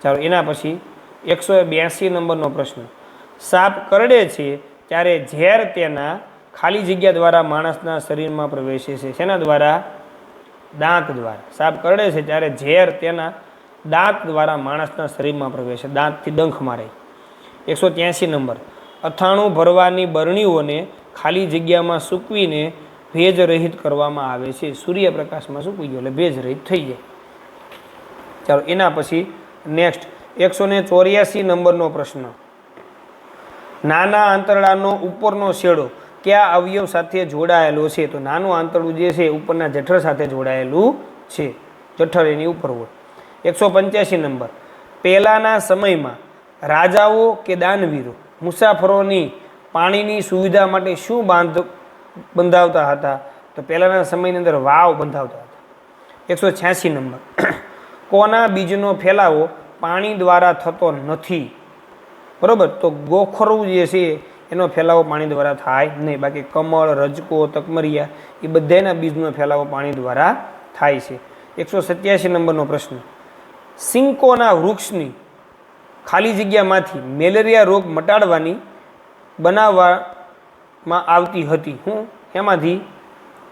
ચાલો એના પછી 182 નંબરનો પ્રશ્ન, સાપ કરડે છે ત્યારે ઝેર તેના ખાલી જગ્યા દ્વારા માણસના શરીરમાં પ્રવેશે છે. શેના દ્વારા? દાંત દ્વારા. સાપ કરડે છે ત્યારે ઝેર તેના દાંત દ્વારા માણસના શરીરમાં પ્રવેશે, દાંતથી ડંખ મારે. 183 નંબર, અથાણું ભરવાની બરણીઓને ખાલી જગ્યામાં સૂકવીને ભેજ રહિત કરવામાં આવે છે. સૂર્યપ્રકાશમાં સૂકવી ગયો એટલે ભેજ રહિત થઈ જાય. ચાલો એના પછી નેક્સ્ટ 184 નંબરનો પ્રશ્ન, નાના આંતરડાનો ઉપરનો છેડો કયા અવયવ સાથે જોડાયેલો છે? તો નાનું આંતરડું જે છે ઉપરના જઠર સાથે જોડાયેલું છે, જઠર એની ઉપર હોય. 185 નંબર, પહેલાંના સમયમાં રાજાઓ કે દાનવીરો મુસાફરોની પાણીની સુવિધા માટે શું બંધાવતા હતા? તો પહેલાંના સમયની અંદર વાવ બંધાવતા હતા. 186 નંબર, કોના બીજનો ફેલાવો પાણી દ્વારા થતો નથી? બરાબર, તો ગોખરું જે છે એનો ફેલાવો પાણી દ્વારા થાય નહીં. બાકી કમળ, રજકો, તકમરિયા એ બધાના બીજનો ફેલાવો પાણી દ્વારા થાય છે. 187 નંબરનો પ્રશ્ન, સિંકોના વૃક્ષની ખાલી જગ્યામાંથી મેલેરિયા રોગ મટાડવાની બનાવવામાં આવતી હતી. હું એમાંથી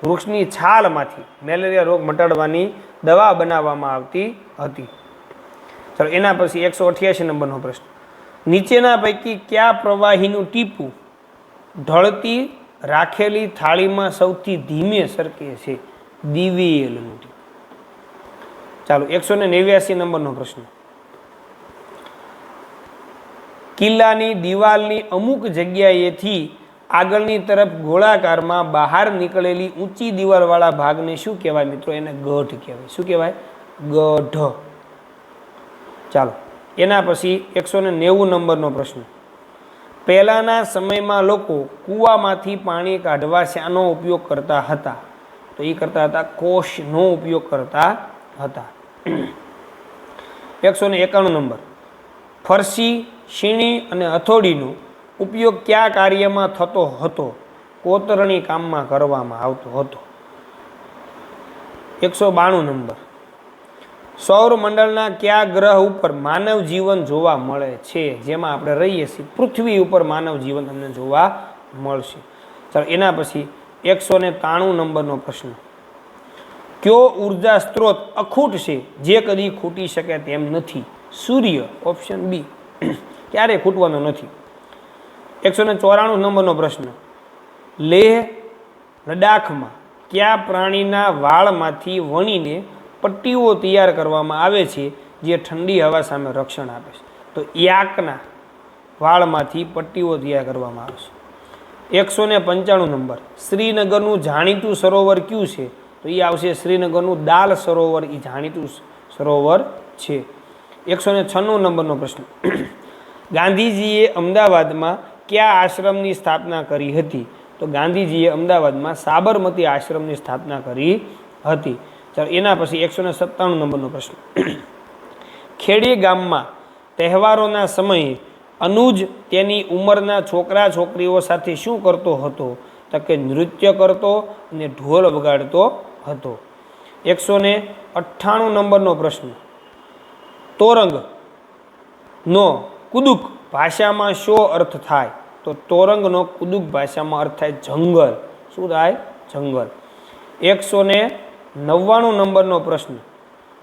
વૃક્ષની છાલમાંથી મેલેરિયા રોગ મટાડવાની દવા બનાવવામાં આવતી હતી. ચાલો એના પછી 188 નંબરનો પ્રશ્ન, નીચેના પૈકી કયા પ્રવાહીનું ટીપું ઢળતી રાખેલી થાળીમાં સૌથી ધીમે સરકે છે? દિવેલનું ટીપું. ચાલો 189 નંબરનો પ્રશ્ન, કિલ્લાની દિવાલની અમુક જગ્યાએથી આગળની તરફ ગોળાકારમાં બહાર નીકળેલી ઊંચી દિવાલવાળા ભાગને શું કહેવાય મિત્રો? એને ગઢ કહેવાય. શું કહેવાય? ગઢ. ચાલો એના પછી 190 નંબરનો પ્રશ્ન, પહેલાંના સમયમાં લોકો કૂવામાંથી પાણી કાઢવા શાનો ઉપયોગ કરતા હતા? તો એ કરતા હતા કોષનો ઉપયોગ કરતા હતા. 191 નંબર, ફરસી, શીણી અને હથોડીનો ઉપયોગ કયા કાર્યમાં થતો હતો? કોતરણી કામમાં કરવામાં આવતો હતો. 192 નંબર, સૌરમંડળના કયા ગ્રહ ઉપર માનવ જીવન જોવા મળે છે? જેમાં આપણે રહીએ છીએ પૃથ્વી ઉપર માનવ જીવન તમને જોવા મળશે. ચાલો એના પછી 193 નંબરનો પ્રશ્ન, કયો ઉર્જા સ્ત્રોત અખૂટ છે જે કદી ખૂટી શકે તેમ નથી? સૂર્ય. ઓપ્શન બી, ક્યારેય ખૂટવાનો નથી. 194 નંબરનો પ્રશ્ન, લેહ લડાખમાં કયા પ્રાણીના વાળમાંથી વણીને પટ્ટીઓ તૈયાર કરવામાં આવે છે જે ઠંડી હવા સામે રક્ષણ આપે છે? તો યાકના વાળમાંથી પટ્ટીઓ તૈયાર કરવામાં આવે છે. 195 નંબર, શ્રીનગરનું જાણીતું સરોવર કયું છે? તો એ આવશે શ્રીનગરનું દાલ સરોવર. એ જાણીતું સરોવર છે. 196 નંબરનો પ્રશ્ન, ગાંધીજીએ અમદાવાદમાં કયા આશ્રમની સ્થાપના કરી હતી? તો ગાંધીજીએ અમદાવાદમાં સાબરમતી આશ્રમની સ્થાપના કરી હતી. ચાલો એના પછી 197 નંબરનો પ્રશ્ન, ખેડી ગામમાં તહેવારોના સમયે અનુજ તેની ઉંમરના છોકરા છોકરીઓ સાથે શું કરતો હતો? તો કે નૃત્ય કરતો અને ઢોલ વગાડતો હતો. 198 નંબરનો પ્રશ્ન, તોરંગ નો કુદુક ભાષામાં શો અર્થ થાય? તો તોરંગનો કુદુક ભાષામાં અર્થ થાય જંગલ. શું થાય? જંગલ. 199 નંબરનો પ્રશ્ન,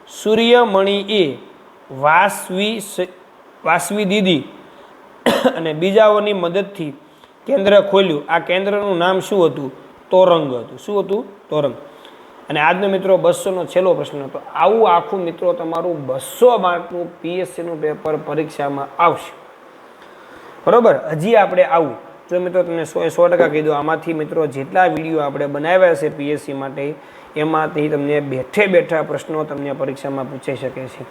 સૂર્યમણીએ વાસવી દીદી અને બીજાઓની મદદથી કેન્દ્ર ખોલ્યું. આ કેન્દ્રનું નામ શું હતું? તોરંગ હતું. શું હતું? તોરંગ. અને આજનો મિત્રો 200નો છેલ્લો પ્રશ્ન હતો. આવું આખું મિત્રો તમારું 200 માર્કનું પીએસસીનું પેપર પરીક્ષામાં આવશે. બરાબર, હજી આપણે આવું જો મિત્રો તમને 100% કહી દો, આમાંથી મિત્રો જેટલા વિડીયો આપણે બનાવ્યા છે પીએસસી માટે એમાંથી તમને બેઠે બેઠા પ્રશ્નો તમને પરીક્ષામાં પૂછાઈ શકે છે.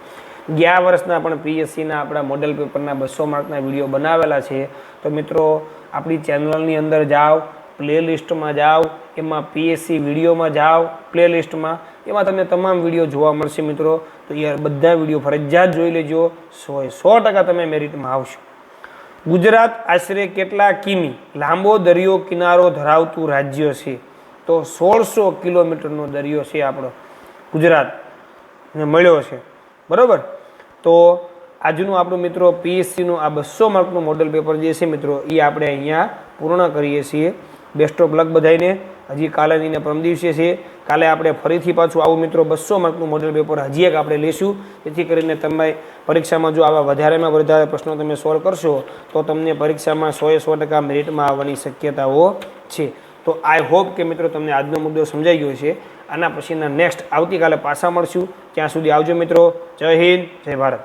ગયા વર્ષના પણ પીએસસીના આપણા મોડેલ પેપરના 200 માર્કના વિડીયો બનાવેલા છે. તો મિત્રો આપણી ચેનલની અંદર જાઓ, પ્લેલિસ્ટમાં જાઓ, એમાં પીએસસી વિડીયોમાં જાઓ, પ્લેલિસ્ટમાં એમાં તમને તમામ વિડીયો જોવા મળશે મિત્રો. તો એ બધા વિડીયો ફરજિયાત જોઈ લેજો. 100% તમે મેરિટમાં આવશો. ગુજરાત આશરે કેટલા કિમી લાંબો દરિયો કિનારો ધરાવતું રાજ્ય છે? તો 1600 કિલોમીટરનો દરિયો છે આપણો ગુજરાતને મળ્યો છે. બરાબર, તો આજનું આપણું મિત્રો પીએસસીનું આ 200 માર્કનું મોડેલ પેપર જે છે મિત્રો એ આપણે અહીંયા પૂર્ણ કરીએ છીએ. બેસ્ટ ઓફ લક બધાઈને. હજી કાલે ને પરમ દિવસે છે કાલે આપણે ફરીથી પાછું આવું મિત્રો 200 માર્કનું મોડેલ પેપર હજી એક આપણે લઈશું, જેથી કરીને તમે પરીક્ષામાં જો આવા વધારેમાં વધારે પ્રશ્નો તમે સોલ્વ કરશો તો તમને પરીક્ષામાં 100% મેરિટમાં આવવાની શક્યતાઓ છે. તો આઈ હોપ કે મિત્રો તમને આજનો મુદ્દો સમજાઈ ગયો છે. આના પછીના નેક્સ્ટ આવતીકાલે પાછા મળશું. ત્યાં સુધી આવજો મિત્રો. જય હિન્દ, જય ભારત.